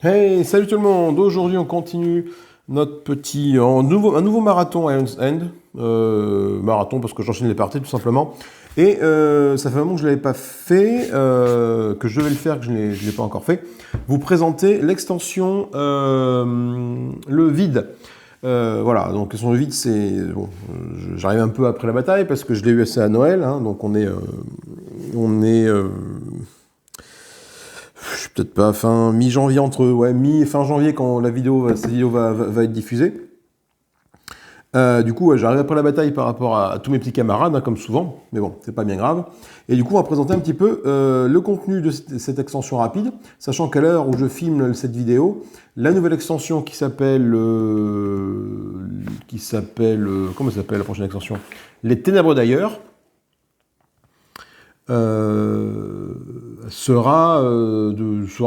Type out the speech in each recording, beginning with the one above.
Hey, salut tout le monde! Aujourd'hui, on continue notre un nouveau marathon à Ion's End. Marathon parce que j'enchaîne les parties tout simplement. Et ça fait un moment que je ne l'avais pas fait, que je devais le faire, que je ne l'ai pas encore fait. Vous présenter l'extension Le Vide. Voilà, donc l'extension Le Vide, c'est... Bon, j'arrive un peu après la bataille parce que je l'ai eu assez à Noël, hein, donc on est je suis peut-être pas fin mi-janvier mi et fin janvier quand cette vidéo va être diffusée. Du coup, j'arrive après la bataille par rapport à tous mes petits camarades, hein, comme souvent, mais bon, c'est pas bien grave. Et du coup, on va présenter un petit peu le contenu de cette extension rapide, sachant qu'à l'heure où je filme cette vidéo, la nouvelle extension qui s'appelle comment s'appelle la prochaine extension? Les Ténèbres d'ailleurs. Sera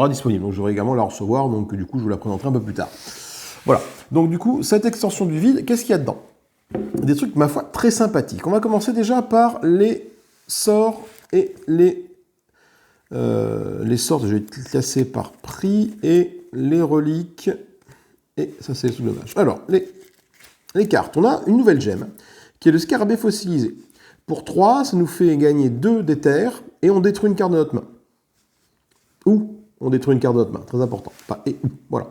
disponible. Donc je vais également la recevoir, donc du coup je vous la présenterai un peu plus tard. Voilà, donc du coup, cette extension du vide, qu'est-ce qu'il y a dedans? Des trucs, ma foi, très sympathiques. On va commencer déjà par les sorts et les sorts, je vais classer par prix, et les reliques, et ça c'est sous dommage. Alors, les cartes, on a une nouvelle gemme, qui est le scarabée fossilisé. Pour 3, ça nous fait gagner 2 d'éther, et on détruit une carte de notre main. Ou on détruit une carte de notre main, très important. Enfin, et ou, voilà.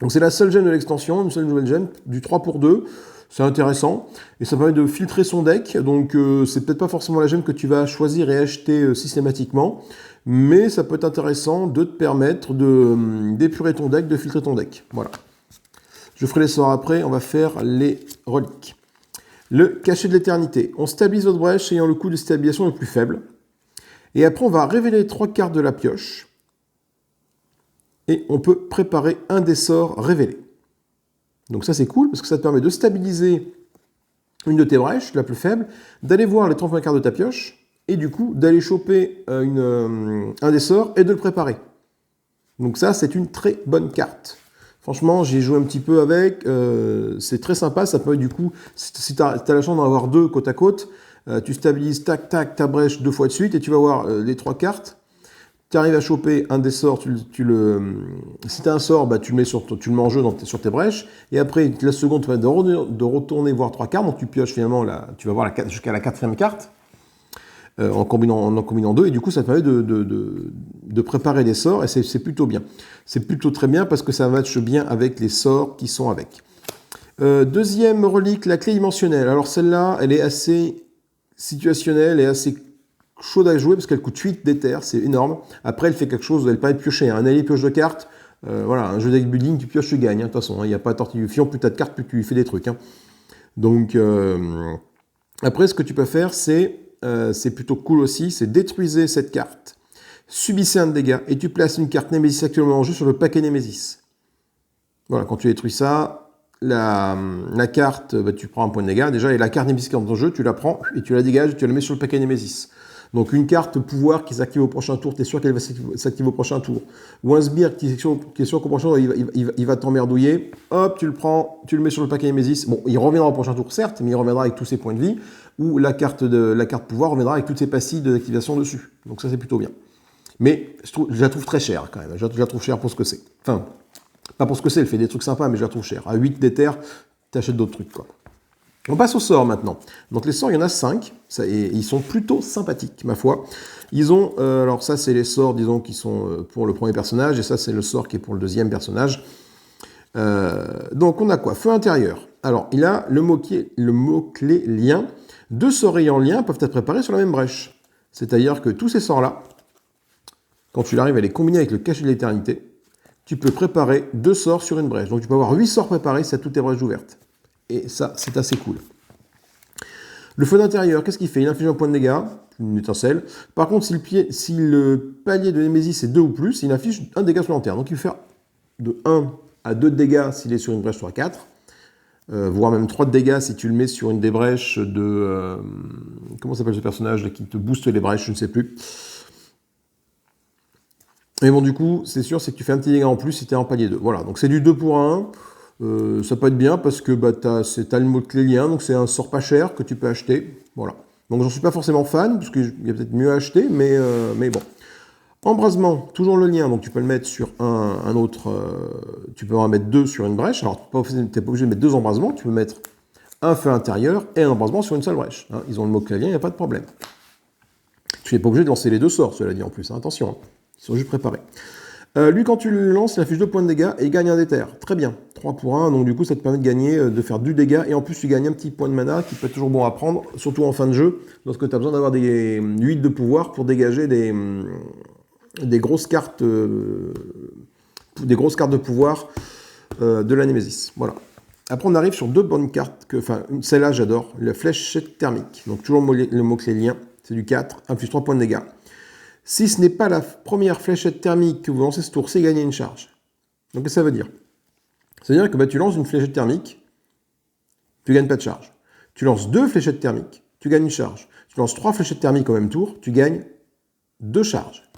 Donc c'est la seule gemme de l'extension, une seule nouvelle gemme, du 3 pour 2. C'est intéressant, et ça permet de filtrer son deck, donc c'est peut-être pas forcément la gemme que tu vas choisir et acheter systématiquement, mais ça peut être intéressant de te permettre d'épurer ton deck, de filtrer ton deck. Voilà. Je ferai les sorts après, on va faire les reliques. Le cachet de l'éternité. On stabilise votre brèche ayant le coût de stabilisation le plus faible. Et après, on va révéler 3 cartes de la pioche. Et on peut préparer un des sorts révélés. Donc ça, c'est cool, parce que ça te permet de stabiliser une de tes brèches, la plus faible, d'aller voir les 30 cartes de ta pioche, et du coup, d'aller choper un des sorts et de le préparer. Donc ça, c'est une très bonne carte. Franchement, j'ai joué un petit peu avec, c'est très sympa, ça peut être du coup, si tu as la chance d'en avoir 2 côte à côte, tu stabilises tac tac ta brèche 2 fois de suite et tu vas voir les 3 cartes. Tu arrives à choper un des sorts, si tu as un sort, bah, tu le mets en jeu sur tes brèches, et après la seconde, tu vas de retourner voir 3 cartes, donc tu pioches finalement, tu vas voir jusqu'à la 4e carte, en combinant 2, et du coup ça te permet de préparer des sorts, et c'est plutôt bien. C'est plutôt très bien parce que ça matche bien avec les sorts qui sont avec. Deuxième relique, la clé dimensionnelle. Alors celle-là, elle est assez situationnelle et assez chaude à jouer parce qu'elle coûte 8 d'éther, c'est énorme. Après, elle fait quelque chose, elle permet de piocher. Un allié pioche de cartes, voilà, un jeu deck building, tu pioches, tu gagnes. De toute façon, il n'y a pas de tortille du fion, plus tu as de cartes, plus tu fais des trucs. Hein. Donc, après, ce que tu peux faire, c'est plutôt cool aussi, c'est détruisez cette carte, subissez un dégât, et tu places une carte Némésis actuellement en jeu sur le paquet Némésis. Voilà, quand tu détruis ça, la carte, bah, tu prends un point de dégâts déjà, et la carte Némésis qui est dans ton jeu, tu la prends et tu la dégages, tu la mets sur le paquet Némésis. Donc une carte pouvoir qui s'active au prochain tour, tu es sûr qu'elle va s'activer au prochain tour. Ou un sbire qui est sûr qu'au prochain tour, il va t'emmerdouiller. Hop, tu le prends, tu le mets sur le paquet Némésis. Bon, il reviendra au prochain tour, certes, mais il reviendra avec tous ses points de vie. Ou la carte pouvoir reviendra avec toutes ses passives d'activation dessus. Donc ça, c'est plutôt bien. Mais je la trouve très chère quand même. Je la trouve chère pour ce que c'est. Enfin, pas pour ce que c'est, elle fait des trucs sympas, mais je la trouve chère. À 8 d'éther, tu achètes d'autres trucs, quoi. On passe aux sorts maintenant. Donc les sorts, il y en a 5, et ils sont plutôt sympathiques, ma foi. Ils ont, alors ça c'est les sorts, disons, qui sont pour le premier personnage, et ça c'est le sort qui est pour le deuxième personnage. Donc on a quoi? Feu intérieur. Alors il a le mot-clé lien. 2 sorts ayant lien peuvent être préparés sur la même brèche. C'est-à-dire que tous ces sorts-là, quand tu arrives à les combiner avec le cachet de l'éternité, tu peux préparer 2 sorts sur une brèche. Donc tu peux avoir 8 sorts préparés si tu as toutes tes brèches ouvertes. Et ça, c'est assez cool. Le feu d'intérieur, qu'est-ce qu'il fait? Il inflige un point de dégâts, une étincelle. Par contre, si le palier de Némésis est 2 ou plus, il inflige un dégât supplémentaire. Donc il peut faire de 1 à 2 de dégâts s'il est sur une brèche sur 4. Voire même 3 de dégâts si tu le mets sur une des brèches de... comment s'appelle ce personnage là, qui te booste les brèches, je ne sais plus. Et bon, du coup, c'est sûr, c'est que tu fais un petit dégât en plus si tu es en palier 2. Voilà, donc c'est du 2 pour 1. Ça peut être bien parce que bah, tu as le mot-clé lien, donc c'est un sort pas cher que tu peux acheter. Voilà. Donc j'en suis pas forcément fan, parce qu'il y a peut-être mieux à acheter, mais bon. Embrasement, toujours le lien, donc tu peux le mettre sur un autre, tu peux en mettre 2 sur une brèche. Alors, tu n'es pas obligé de mettre 2 embrasements, tu peux mettre un feu intérieur et un embrasement sur une seule brèche. Hein. Ils ont le mot-clé lien, il n'y a pas de problème. Tu n'es pas obligé de lancer les 2 sorts, cela dit en plus, hein. Attention, hein. Ils sont juste préparés. Lui, quand tu le lances, il affiche 2 points de dégâts et il gagne un déter. Très bien, 3 pour 1, donc du coup, ça te permet de gagner, de faire du dégât, et en plus, tu gagnes un petit point de mana qui peut être toujours bon à prendre, surtout en fin de jeu, lorsque tu as besoin d'avoir des 8 de pouvoir pour dégager des grosses cartes de pouvoir de la Némésis. Voilà. Après, on arrive sur 2 bonnes cartes, celle-là, j'adore, la fléchette thermique. Donc, toujours le mot-clé lien, c'est du 4, inflige 3 points de dégâts. Si ce n'est pas la première fléchette thermique que vous lancez ce tour, c'est gagner une charge. Donc, qu'est-ce que ça veut dire? C'est-à-dire que tu lances une fléchette thermique, tu gagnes pas de charge. Tu lances 2 fléchettes thermiques, tu gagnes une charge. Tu lances 3 fléchettes thermiques au même tour, tu gagnes 2 charges.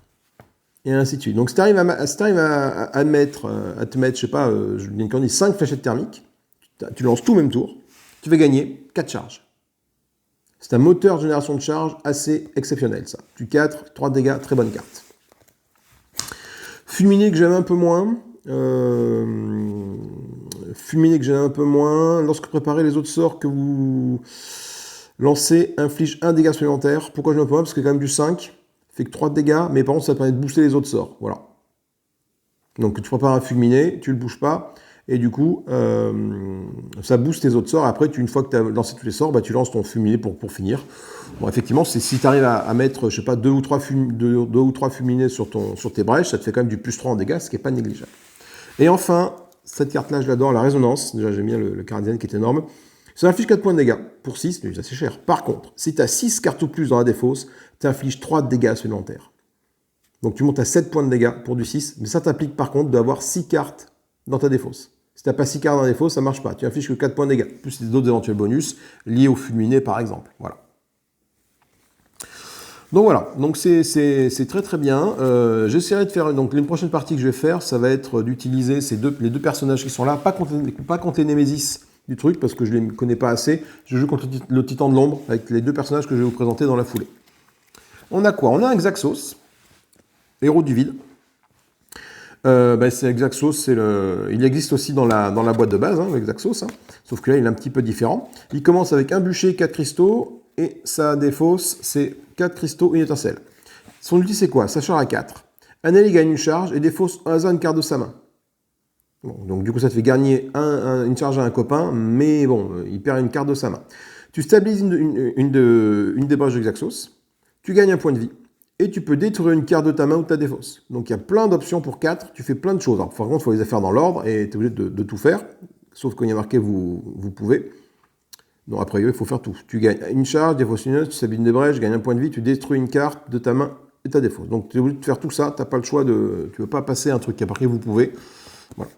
Et ainsi de suite. Donc, si tu arrives à te mettre, je sais pas, je viens de dire 5 fléchettes thermiques, tu lances tout au même tour, tu vas gagner 4 charges. C'est un moteur de génération de charge assez exceptionnel, ça. Du 4, 3 dégâts, très bonne carte. Fulminé que j'aime un peu moins. Lorsque vous préparez les autres sorts que vous lancez, inflige 1 dégât supplémentaire. Pourquoi je me moins? Parce que quand même du 5, fait que 3 dégâts, mais par contre ça permet de booster les autres sorts. Voilà. Donc tu prépares un fulminé, tu le bouges pas. Et du coup, ça booste tes autres sorts. Après, une fois que tu as lancé tous les sorts, tu lances ton fulminé pour finir. Bon, effectivement, si tu arrives à mettre, je sais pas, 2 ou 3 fulminés sur tes brèches, ça te fait quand même du plus 3 en dégâts, ce qui n'est pas négligeable. Et enfin, cette carte-là, je l'adore, la résonance. Déjà, j'aime bien le Cardien qui est énorme. Ça inflige 4 points de dégâts pour 6, mais c'est assez cher. Par contre, si tu as 6 cartes ou plus dans la défausse, tu infliges 3 dégâts supplémentaires. Donc tu montes à 7 points de dégâts pour du 6, mais ça t'implique par contre d'avoir 6 cartes dans ta défausse. Si tu n'as pas 6 cartes dans la défausse, ça ne marche pas. Tu infliges que 4 points de dégâts, plus d'autres éventuels bonus liés au fulminé par exemple. Voilà. Donc voilà, donc c'est très très bien. J'essaierai de faire, donc les prochaines parties que je vais faire, ça va être d'utiliser les deux personnages qui sont là, pas contre les Némésis du truc, parce que je ne les connais pas assez. Je joue contre le Titan de l'ombre, avec les 2 personnages que je vais vous présenter dans la foulée. On a quoi? On a un Xaxos, héros du vide. C'est Xaxos, il existe aussi dans la boîte de base, hein, le Xaxos, hein, sauf que là il est un petit peu différent. Il commence avec un bûcher, 4 cristaux, et sa défausse c'est 4 cristaux, une étincelle. Son ulti c'est quoi? Ça charge à 4. Un allié gagne une charge et défausse au hasard une carte de sa main. Bon, donc du coup ça te fait gagner une charge à un copain, mais bon, il perd une carte de sa main. Tu stabilises une des brèches de Xaxos, tu gagnes un point de vie. Et tu peux détruire une carte de ta main ou de ta défausse. Donc il y a plein d'options pour 4, tu fais plein de choses. Alors, par contre, il faut les faire dans l'ordre et tu es obligé de tout faire. Sauf quand il y a marqué vous pouvez. Donc après, il faut faire tout. Tu gagnes une charge, défausse une autre, tu stabilises une des brèches, tu gagnes un point de vie, tu détruis une carte de ta main et ta défausse. Donc tu es obligé de faire tout ça, tu n'as pas le choix tu ne peux pas passer un truc qui a marqué vous pouvez. Voilà.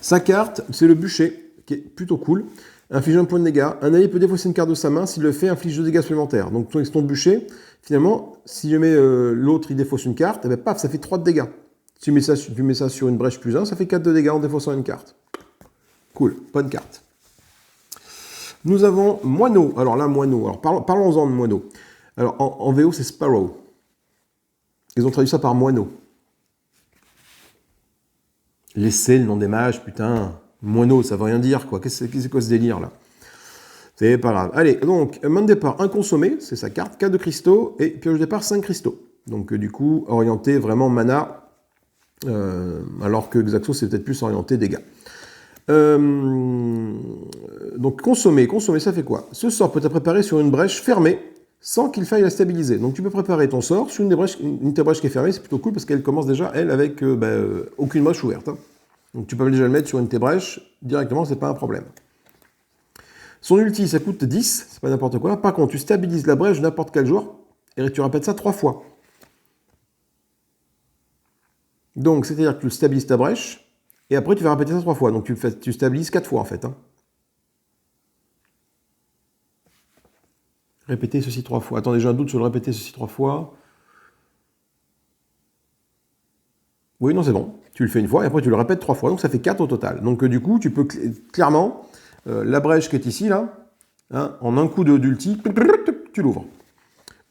Sa carte, c'est le bûcher, qui est plutôt cool. Inflige un point de dégâts. Un allié peut défausser une carte de sa main. S'il le fait, inflige 2 dégâts supplémentaires. Donc, avec ton bûcher, finalement, si je mets l'autre, il défausse une carte, et bien, paf, ça fait 3 de dégâts. Si tu mets ça sur une brèche plus 1, ça fait 4 de dégâts en défaussant une carte. Cool, bonne carte. Nous avons Moineau. Alors là, Moineau. Alors, parlons-en de Moineau. Alors, en VO, c'est Sparrow. Ils ont traduit ça par Moineau. Laissez le nom des mages, putain. Moineau, ça veut rien dire, quoi. C'est quoi ce délire, là? C'est pas grave. Allez, donc, main de départ, un consommé, c'est sa carte, 4 de cristaux, et pioche de départ, 5 cristaux. Donc, du coup, orienté vraiment mana, alors que Xaxos, c'est peut-être plus orienté dégâts. Donc, consommer, ça fait quoi? Ce sort peut être préparé sur une brèche fermée, sans qu'il faille la stabiliser. Donc, tu peux préparer ton sort sur une de tes brèches qui est fermée, c'est plutôt cool, parce qu'elle commence déjà, elle, avec aucune brèche ouverte, hein. Donc tu peux déjà le mettre sur une de tes brèches, directement, c'est pas un problème. Son ulti, ça coûte 10, c'est pas n'importe quoi. Par contre, tu stabilises la brèche n'importe quel jour, et tu répètes ça 3 fois. Donc, c'est-à-dire que tu stabilises ta brèche, et après tu vas répéter ça 3 fois. Donc tu stabilises 4 fois en fait. Hein. Répéter ceci 3 fois. Attendez, j'ai un doute sur le répéter ceci 3 fois. Oui, non, c'est bon. Tu le fais une fois et après tu le répètes 3 fois. Donc ça fait 4 au total. Donc du coup, tu peux clairement, la brèche qui est ici, là, hein, en un coup d'ulti, tu l'ouvres.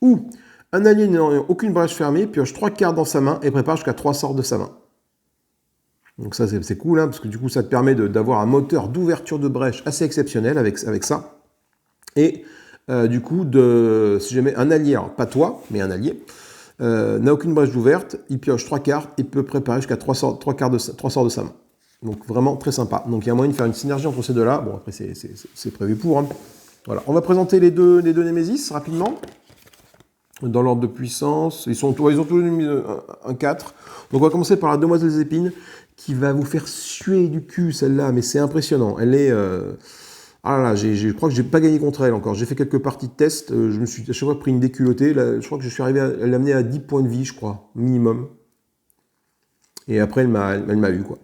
Ou Un allié n'ayant aucune brèche fermée pioche 3 cartes dans sa main et prépare jusqu'à 3 sorts de sa main. Donc ça, c'est cool, hein, parce que du coup, ça te permet d'avoir un moteur d'ouverture de brèche assez exceptionnel avec ça. Et du coup, si jamais un allié, alors pas toi, mais un allié, n'a aucune brèche d'ouverte, il pioche 3 cartes, il peut préparer jusqu'à 3 sorts de sa main. Donc vraiment très sympa. Donc il y a moyen de faire une synergie entre ces deux-là. Bon, après, c'est prévu pour. Hein. Voilà. On va présenter les deux Némésis rapidement. Dans l'ordre de puissance. Ils ont tous mis un 4. Donc on va commencer par la Demoiselle des Épines, qui va vous faire suer du cul, celle-là. Mais c'est impressionnant. Elle est... Ah là là, je crois que j'ai pas gagné contre elle encore. J'ai fait quelques parties de test. Je me suis à chaque fois pris une déculottée. Là, je crois que je suis arrivé à l'amener à 10 points de vie, je crois, minimum. Et après, elle m'a eu, quoi.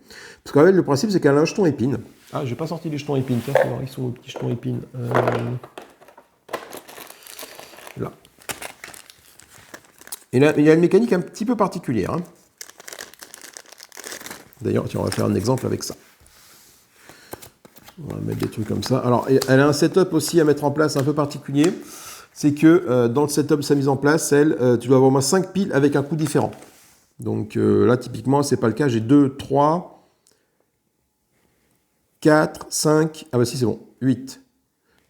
Parce qu'en fait, le principe, c'est qu'elle a un jeton épine. Ah, j'ai pas sorti les jetons épines. Tiens, ils sont nos petits jetons épines. Là. Et là, il y a une mécanique un petit peu particulière. Hein. D'ailleurs, tiens, on va faire un exemple avec ça. On va mettre des trucs comme ça. Alors, elle a un setup aussi à mettre en place un peu particulier. C'est que dans le setup de sa mise en place, tu dois avoir au moins 5 piles avec un coup différent. Donc là, typiquement, c'est pas le cas. J'ai 2, 3, 4, 5. Ah bah si, c'est bon. 8.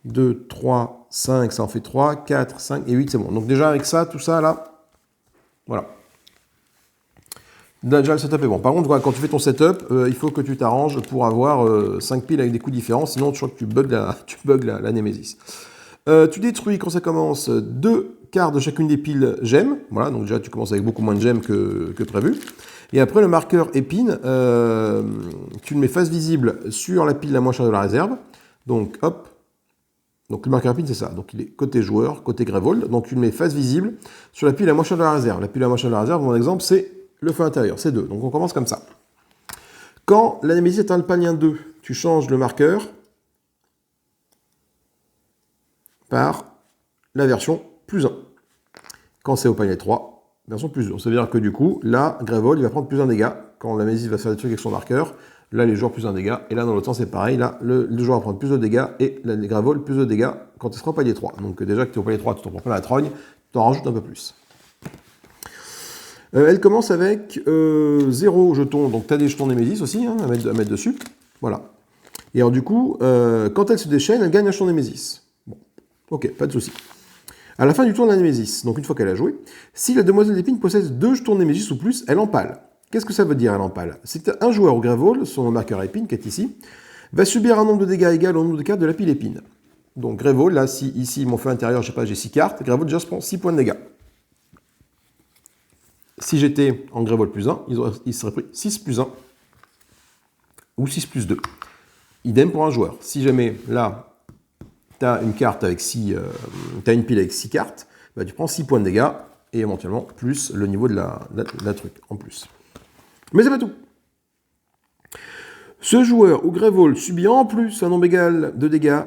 2, 3, 5, ça en fait 3, 4, 5 et 8, c'est bon. Donc déjà, avec ça, tout ça, là, voilà. Déjà, le setup est bon. Par contre, quand tu fais ton setup, il faut que tu t'arranges pour avoir 5 piles avec des coups différents, sinon je crois que tu bugs la Némésis. Tu détruis, quand ça commence, 2 cartes de chacune des piles gemmes. Voilà, donc déjà, tu commences avec beaucoup moins de gemmes que prévu. Et après, le marqueur épine, tu le mets face visible sur la pile la moins chère de la réserve. Donc, hop. Donc, le marqueur épine, c'est ça. Donc, il est côté joueur, côté Grevold. Donc, tu le mets face visible sur la pile la moins chère de la réserve. La pile la moins chère de la réserve, mon exemple, c'est le feu intérieur, c'est 2. Donc on commence comme ça. Quand la Némésis atteint le palier 2, tu changes le marqueur par la version plus 1. Quand c'est au palier 3, version plus 2. Ça veut dire que du coup, là, Grevold, il va prendre plus 1 dégât. Quand la Némésis va faire des trucs avec son marqueur, là, les joueurs plus 1 dégât. Et là, dans l'autre sens, c'est pareil. Là, le joueur va prendre plus de dégâts et les Grevold plus de dégâts quand il sera au palier 3. Donc déjà que tu es au palier 3, tu t'en prends plein la trogne, tu en rajoutes un peu plus. Elle commence avec 0 jetons, donc tu as des jetons Némésis aussi hein, à mettre dessus. Voilà. Et alors du coup, quand elle se déchaîne, elle gagne un jeton Némésis. Bon, ok, pas de souci. À la fin du tour de la Némésis, donc une fois qu'elle a joué, si la Demoiselle d'Épine possède 2 jetons Némésis ou plus, elle empale. Qu'est-ce que ça veut dire, elle empale? C'est qu'un joueur au Grevold, son marqueur épine, qui est ici, va subir un nombre de dégâts égal au nombre de cartes de la pile épine. Donc Grevold, là, si ici, mon feu intérieur, je sais pas, j'ai 6 cartes, Grevold déjà se prend 6 points de dégâts. Si j'étais en Grevold plus 1, il serait pris 6 plus 1 ou 6 plus 2. Idem pour un joueur. Si jamais là, tu as une carte avec 6, tu as une pile avec 6 cartes, bah, tu prends 6 points de dégâts et éventuellement plus le niveau de la truc en plus. Mais c'est pas tout. Ce joueur ou Grevold subit en plus un nombre égal de dégâts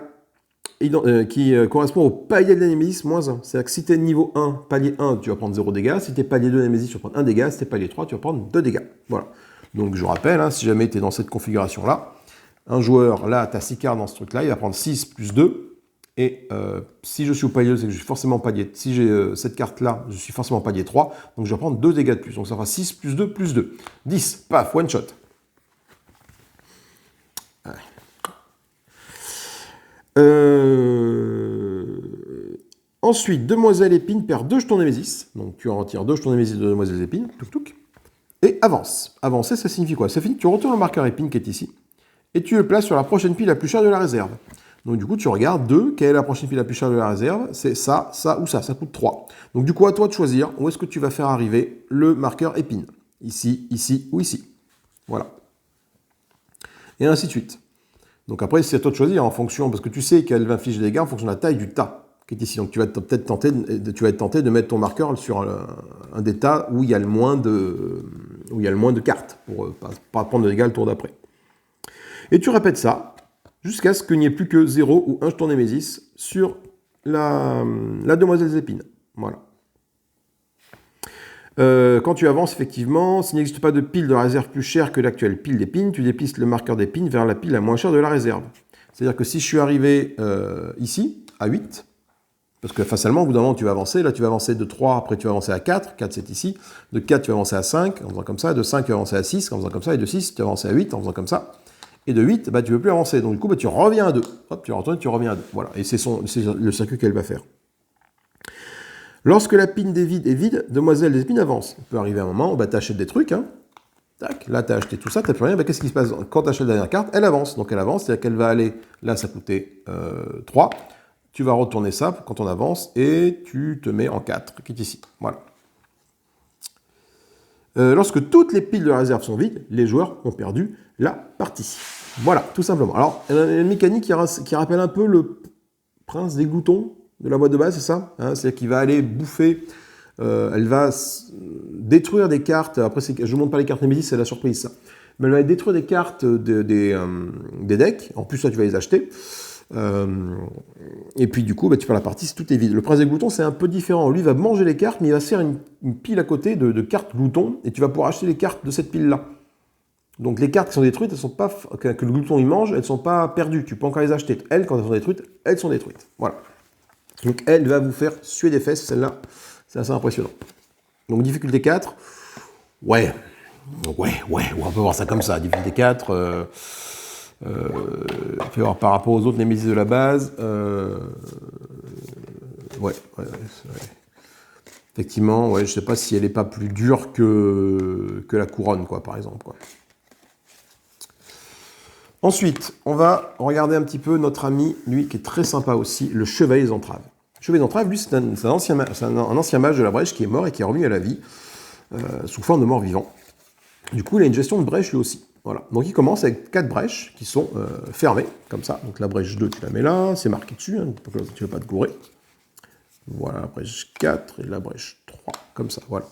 qui correspond au palier de la Némésis moins 1. C'est-à-dire que si tu es niveau 1, palier 1, tu vas prendre 0 dégâts. Si tu es palier 2 Némésis, tu vas prendre 1 dégât. Si tu es palier 3, tu vas prendre 2 dégâts. Voilà. Donc je vous rappelle, hein, si jamais tu es dans cette configuration-là, un joueur, là, tu as 6 cartes dans ce truc-là, il va prendre 6 plus 2. Et si je suis au palier 2, c'est que je suis forcément palier. Si j'ai cette carte-là, je suis forcément palier 3. Donc je vais prendre 2 dégâts de plus. Donc ça fera 6 plus 2 plus 2. 10. Paf, one shot. Ensuite, Demoiselle Épine perd 2 jetons Némésis. Donc tu en retires 2 jetons Némésis de Demoiselle Épine. Touc touc. Et avance. Avancer, ça signifie quoi? Ça signifie que tu retournes le marqueur épine qui est ici. Et tu le places sur la prochaine pile la plus chère de la réserve. Donc du coup, tu regardes 2. Quelle est la prochaine pile la plus chère de la réserve? C'est ça, ça ou ça. Ça coûte 3. Donc du coup, à toi de choisir où est-ce que tu vas faire arriver le marqueur épine. Ici, ici ou ici. Voilà. Et ainsi de suite. Donc après, c'est à toi de choisir en fonction, parce que tu sais qu'elle va infliger des dégâts en fonction de la taille du tas qui est ici. Donc tu vas peut-être tenter de mettre ton marqueur sur un des tas où il y a le moins de cartes, pour pas prendre de dégâts le tour d'après. Et tu répètes ça, jusqu'à ce qu'il n'y ait plus que 0 ou 1 jeton Némésis sur la Demoiselle des Épines. Voilà. Quand tu avances, effectivement, s'il n'existe pas de pile de réserve plus chère que l'actuelle pile d'épines, tu déplaces le marqueur d'épines vers la pile la moins chère de la réserve. C'est-à-dire que si je suis arrivé ici, à 8, Parce que facialement, au bout d'un moment, tu vas avancer. Là, tu vas avancer de 3, après tu vas avancer à 4. 4, c'est ici. De 4, tu vas avancer à 5, en faisant comme ça. De 5, tu vas avancer à 6, en faisant comme ça. Et de 6, tu vas avancer à 8, en faisant comme ça. Et de 8, bah, tu ne peux plus avancer. Donc, du coup, bah, tu reviens à 2. Hop, tu retournes, tu reviens à 2. Voilà. Et c'est le circuit qu'elle va faire. Lorsque la pine des vides est vide, demoiselle des épines avance. Il peut arriver un moment où bah, tu achètes des trucs. Hein. Tac, là, tu as acheté tout ça, tu n'as plus rien. Bah, qu'est-ce qui se passe quand tu achètes la dernière carte? Elle avance. Donc, elle avance, c'est-à-dire qu'elle va aller. Là, ça coûtait 3. Tu vas retourner ça quand on avance et tu te mets en 4, qui est ici. Voilà. Lorsque toutes les piles de la réserve sont vides, les joueurs ont perdu la partie. Voilà, tout simplement. Alors, il y a une mécanique qui rappelle un peu le prince des gloutons de la boîte de base, c'est ça, hein? C'est-à-dire qu'il va aller bouffer, elle va détruire des cartes. Après, je ne vous montre pas les cartes Nemesis, c'est la surprise, ça. Mais elle va détruire des cartes des decks. En plus, toi, tu vas les acheter. Et puis du coup, bah, tu perds la partie si tout est vide. Le prince des gloutons, c'est un peu différent. Lui, il va manger les cartes, mais il va se faire une pile à côté de cartes gloutons, et tu vas pouvoir acheter les cartes de cette pile-là. Donc les cartes qui sont détruites, elles sont pas, que le glouton il mange, elles ne sont pas perdues. Tu peux encore les acheter. Elles, quand elles sont détruites, elles sont détruites. Voilà. Donc elle va vous faire suer des fesses, celle-là. C'est assez impressionnant. Donc difficulté 4. Ouais, on peut voir ça comme ça. Difficulté 4. Fait voir par rapport aux autres Nemesis de la base. Ouais. Effectivement, ouais, je sais pas si elle n'est pas plus dure que la couronne, quoi, par exemple. Quoi. Ensuite, on va regarder un petit peu notre ami, lui, qui est très sympa aussi, le Chevalier des Entraves. Le Chevalier des Entraves, lui, c'est un ancien mage de la brèche qui est mort et qui est revenu à la vie sous forme de mort-vivant. Du coup, il a une gestion de brèche lui aussi. Voilà. Donc il commence avec 4 brèches qui sont fermées, comme ça. Donc la brèche 2, tu la mets là, c'est marqué dessus, hein, tu ne veux pas te gourer. Voilà, la brèche 4 et la brèche 3, comme ça, voilà.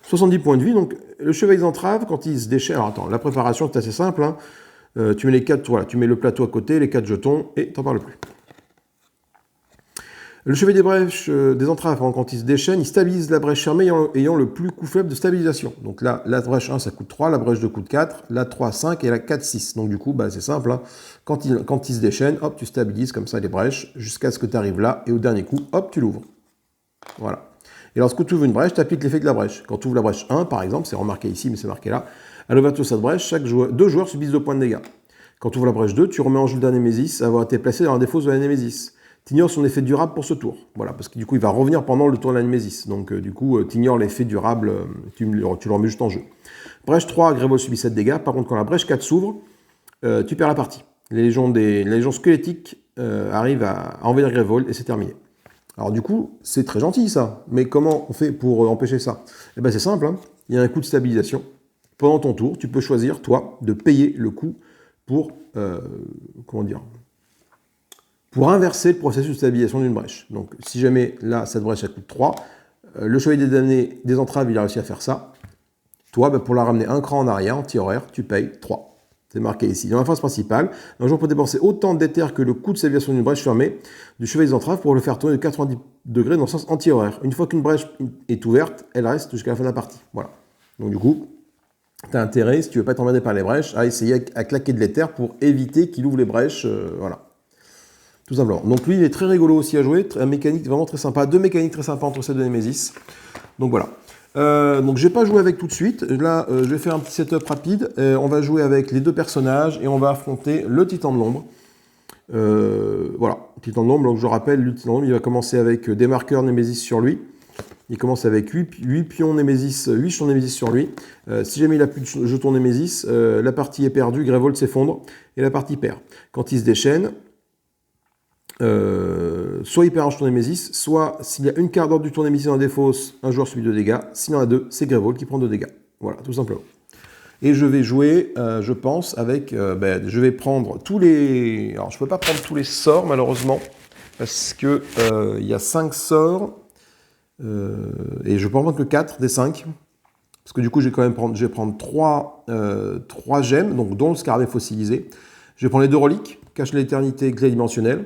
70 points de vie, donc le chevalier des entraves, quand il se déchaîne... Alors attends, la préparation, c'est assez simple. Hein. Tu mets les 4, voilà, tu mets le plateau à côté, les 4 jetons, et t'en parles plus. Le chevalier des brèches, des entraves, quand il se déchaîne, il stabilise la brèche fermée ayant le plus coût faible de stabilisation. Donc là, la brèche 1, ça coûte 3, la brèche 2 coûte 4, la 3, 5 et la 4, 6. Donc du coup, bah, c'est simple. Hein. Quand il se déchaîne, hop, tu stabilises comme ça les brèches jusqu'à ce que tu arrives là, et au dernier coup, hop, tu l'ouvres. Voilà. Et lorsque tu ouvres une brèche, tu appliques l'effet de la brèche. Quand tu ouvres la brèche 1, par exemple, c'est remarqué ici, mais c'est marqué là, à l'ouverture de cette brèche, deux joueurs subissent 2 points de dégâts. Quand tu ouvres la brèche 2, tu remets en jeu le dernier Némésis à avoir été placé dans la défausse de la Némésis. Tu ignores son effet durable pour ce tour. Voilà, parce que du coup, il va revenir pendant le tour de la Némésis. Donc, du coup, tu ignores l'effet durable, tu le remets juste en jeu. Brèche 3, Grévol subit 7 dégâts. Par contre, quand la brèche 4 s'ouvre, tu perds la partie. Les légions squelettiques arrivent à envahir Grévol et c'est terminé. Alors du coup, c'est très gentil ça, mais comment on fait pour empêcher ça? Eh bien c'est simple, hein. Il y a un coût de stabilisation. Pendant ton tour, tu peux choisir, toi, de payer le coût pour, pour inverser le processus de stabilisation d'une brèche. Donc si jamais, là, cette brèche, elle coûte 3, le chevalier des damnés des entraves, il a réussi à faire ça. Toi, pour la ramener un cran en arrière, en tir-horaire, tu payes 3. C'est marqué ici. Dans la phase principale, un joueur peut dépenser autant d'éther que le coût de stabilisation d'une brèche fermée du chevalier des entraves pour le faire tourner de 90 degrés dans le sens anti-horaire. Une fois qu'une brèche est ouverte, elle reste jusqu'à la fin de la partie. Voilà. Donc du coup, tu as intérêt, si tu ne veux pas être emmerdé par les brèches, à essayer à claquer de l'éther pour éviter qu'il ouvre les brèches. Voilà. Tout simplement. Donc lui, il est très rigolo aussi à jouer. Un mécanique vraiment très sympa. 2 mécaniques très sympas entre ces deux Némésis. Donc voilà. Donc je ne vais pas jouer avec tout de suite. Là, je vais faire un petit setup rapide. On va jouer avec les 2 personnages et on va affronter le Titan de l'ombre. Voilà, Titan de l'ombre. Donc je rappelle, le Titan de l'ombre, il va commencer avec des marqueurs Némésis sur lui. Il commence avec 8 pions Némésis, 8 jetons Némésis sur lui. Si jamais il n'a plus de jetons Némésis, la partie est perdue, Grévol s'effondre et la partie perd. Quand il se déchaîne, soit il perd un jeton Némésis, soit s'il y a une carte d'ordre du tour Némésis dans la défausse, un joueur subit 2 dégâts. S'il y en a 2, c'est Grévol qui prend 2 dégâts. Voilà, tout simplement. Et je vais jouer, je pense, avec... je vais prendre tous les... Alors, je ne peux pas prendre tous les sorts, malheureusement, parce qu'il y a 5 sorts, et je peux en prendre que 4 des 5. Parce que du coup, je vais prendre 3 gemmes, donc dont le scarabée fossilisé. Je vais prendre les 2 reliques, cache l'éternité, clé dimensionnelle.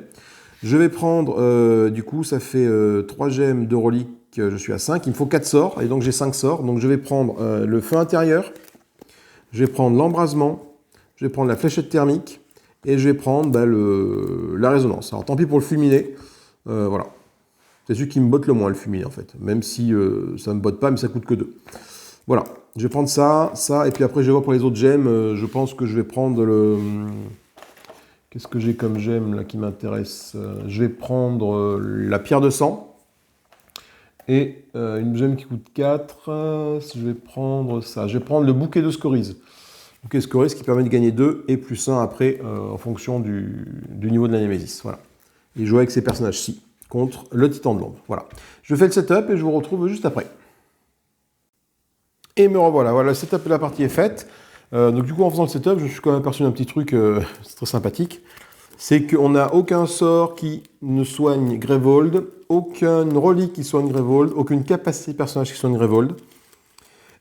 Je vais prendre, du coup, ça fait 3 gemmes, 2 reliques, je suis à 5. Il me faut 4 sorts, et donc j'ai 5 sorts. Donc je vais prendre le feu intérieur, je vais prendre l'embrasement, je vais prendre la fléchette thermique, et je vais prendre la résonance. Alors tant pis pour le fulminé, Voilà. C'est celui qui me botte le moins, le fumier, en fait. Même si ça ne me botte pas, mais ça coûte que 2. Voilà. Je vais prendre ça, ça, et puis après, je vais voir pour les autres gemmes. Je pense que je vais prendre le... Qu'est-ce que j'ai comme gemme, là, qui m'intéresse? Je vais prendre la pierre de sang. Et une gemme qui coûte 4. Je vais prendre ça. Je vais prendre le bouquet de scories. Bouquet de scories qui permet de gagner 2 et plus 1 après, en fonction du niveau de la Némésis. Voilà. Et jouer avec ces personnages-ci contre le titan de l'ombre. Voilà. Je fais le setup et je vous retrouve juste après. Et me revoilà. Voilà, le setup de la partie est faite. Donc du coup, en faisant le setup, je me suis quand même aperçu d'un petit truc c'est très sympathique. C'est qu'on n'a aucun sort qui ne soigne Grevold, aucune relique qui soigne Grevold, aucune capacité de personnage qui soigne Grevold.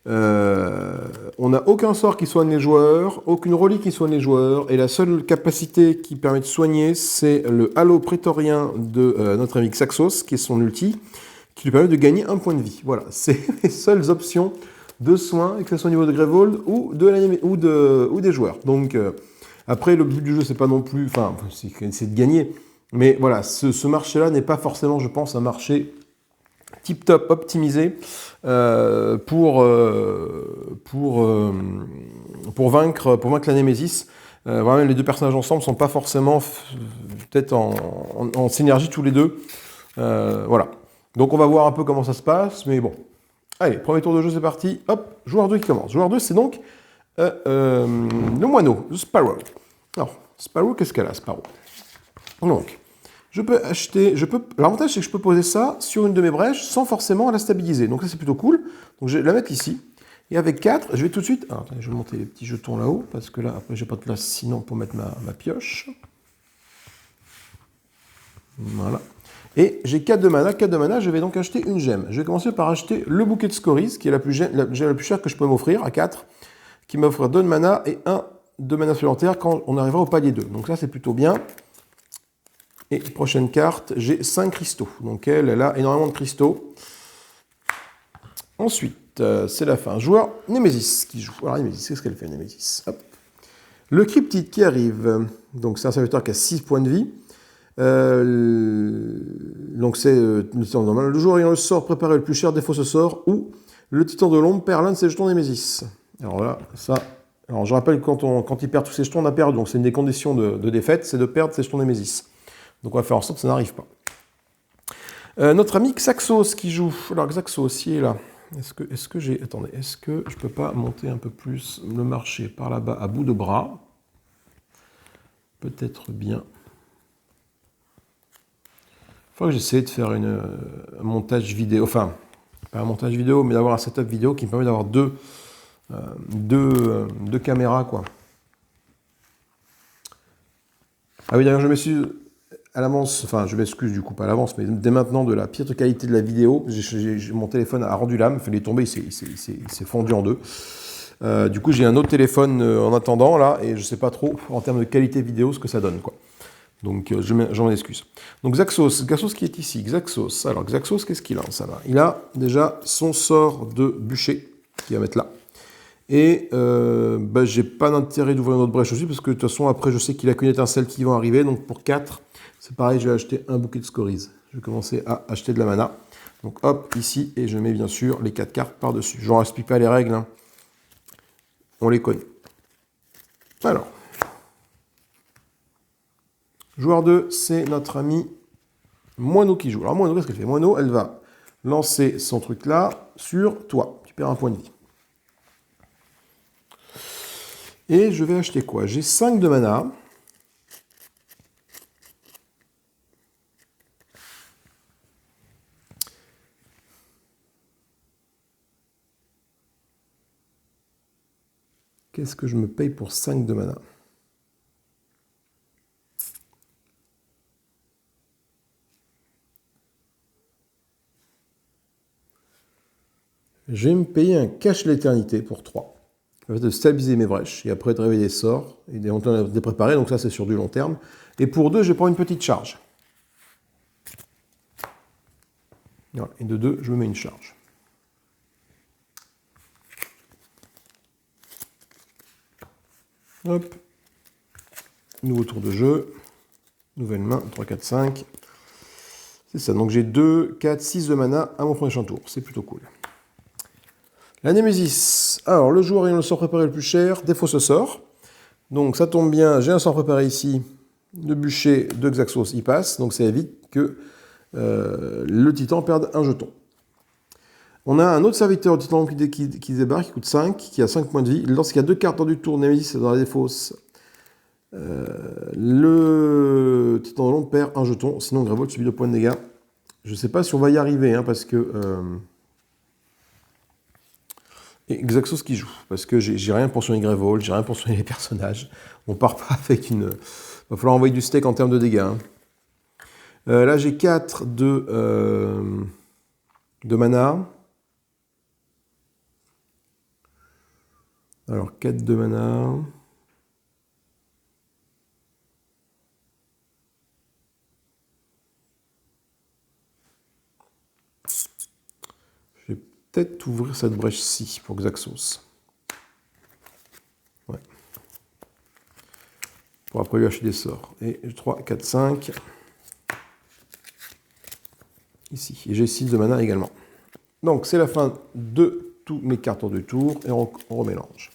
On n'a aucun sort qui soigne les joueurs, aucune relique qui soigne les joueurs, et la seule capacité qui permet de soigner, c'est le halo prétorien de notre ami Xaxos, qui est son ulti, qui lui permet de gagner 1 point de vie. Voilà, c'est les seules options de soins, que ce soit au niveau de Grevold ou des joueurs. Donc après, le but du jeu, c'est pas non plus, enfin, c'est de gagner, mais voilà, ce marché-là n'est pas forcément, je pense, un marché tip-top optimisé pour vaincre la Némésis. Vraiment, les deux personnages ensemble ne sont pas forcément peut-être en synergie tous les deux. Voilà. Donc on va voir un peu comment ça se passe, mais bon. Allez, premier tour de jeu, c'est parti. Hop, joueur 2 qui commence. Joueur 2, c'est donc le moineau, le Sparrow. Alors, Sparrow, qu'est-ce qu'elle a, Sparrow? Donc, je peux acheter, l'avantage c'est que je peux poser ça sur une de mes brèches sans forcément la stabiliser. Donc ça c'est plutôt cool. Donc je vais la mettre ici. Et avec 4, je vais tout de suite... Alors, attendez, je vais monter les petits jetons là-haut, parce que là, après j'ai pas de place sinon pour mettre ma pioche. Voilà. Et j'ai 4 de mana. 4 de mana, je vais donc acheter une gemme. Je vais commencer par acheter le bouquet de scories, qui est la gemme la plus chère que je peux m'offrir, à 4, qui m'offre 2 de mana et 1 de mana supplémentaire quand on arrivera au palier 2. Donc ça c'est plutôt bien. Et prochaine carte, j'ai 5 cristaux. Donc elle a énormément de cristaux. Ensuite, c'est la fin. Joueur Némésis qui joue. Alors Némésis, qu'est-ce qu'elle fait Némésis? Hop. Le cryptide qui arrive. Donc c'est un serviteur qui a 6 points de vie. Donc c'est le titan normal. Le joueur ayant le sort préparé le plus cher défaut ce sort ou le titan de l'ombre perd l'un de ses jetons Némésis. Alors là, ça... Alors je rappelle que quand il perd tous ses jetons, on a perdu. Donc c'est une des conditions de défaite, c'est de perdre ses jetons Némésis. Donc on va faire en sorte que ça n'arrive pas. Notre ami Xaxos qui joue. Alors Xaxos, il est là. Est-ce que j'ai... Attendez, est-ce que je peux pas monter un peu plus le marché par là-bas à bout de bras? Peut-être bien. Il faudrait que j'essaie de faire un montage vidéo. Enfin, pas un montage vidéo, mais d'avoir un setup vidéo qui me permet d'avoir deux caméras, quoi. Ah oui, d'ailleurs, je m'excuse à l'avance, enfin je m'excuse du coup pas à l'avance, mais dès maintenant de la pire qualité de la vidéo, mon téléphone a rendu l'âme, il est tombé, il s'est fondu en deux. Du coup j'ai un autre téléphone en attendant là, et je sais pas trop en termes de qualité vidéo ce que ça donne, quoi. Donc j'en excuse. Donc Xaxos qui est ici, Xaxos. Alors Xaxos, qu'est-ce qu'il a? Ça va. Il a déjà son sort de bûcher, qu'il va mettre là. Et j'ai pas d'intérêt d'ouvrir une autre brèche aussi, parce que de toute façon après je sais qu'il a qu'une étincelle qui va arriver, donc pour 4, c'est pareil, je vais acheter un bouquet de scories. Je vais commencer à acheter de la mana. Donc hop, ici, et je mets bien sûr les 4 cartes par-dessus. Je n'en explique pas les règles, hein. On les connaît. Alors, joueur 2, c'est notre ami Moineau qui joue. Alors Moineau, qu'est-ce qu'elle fait? Moineau, elle va lancer son truc là sur toi. Tu perds un point de vie. Et je vais acheter quoi? J'ai 5 de mana. Qu'est-ce que je me paye pour 5 de mana? Je vais me payer un cache l'éternité pour 3. Ça va de stabiliser mes brèches et après de réveiller des sorts et de les préparer. Donc ça, c'est sur du long terme. Et pour 2, je prends une petite charge. Voilà. Et de 2, je me mets une charge. Hop. Nouveau tour de jeu. Nouvelle main, 3, 4, 5. C'est ça, donc j'ai 2, 4, 6 de mana à mon prochain tour. C'est plutôt cool. La Némésis. Alors, le joueur ayant le sort préparé le plus cher défausse ce sort. Donc, ça tombe bien, j'ai un sort préparé ici. Le bûcher de Xaxos, il passe. Donc, ça évite que le titan perde un jeton. On a un autre serviteur titan qui débarque, qui coûte 5, qui a 5 points de vie. Lorsqu'il y a 2 cartes hors du tour, Némésis dans la défausse, le titan de l'ombre perd un jeton. Sinon, Grévold subit 2 points de dégâts. Je ne sais pas si on va y arriver, hein, parce que... Et Xaxos qui joue, parce que j'ai rien pour soigner Grévold, j'ai rien pour soigner les personnages. On part pas avec une... Va falloir envoyer du steak en termes de dégâts. Hein. Là, j'ai 4 de mana. Alors, 4 de mana. Je vais peut-être ouvrir cette brèche-ci pour Xaxos. Ouais. Pour après lui acheter des sorts. Et 3, 4, 5. Ici. Et j'ai 6 de mana également. Donc, c'est la fin de tous mes cartes de tour. Et on remélange.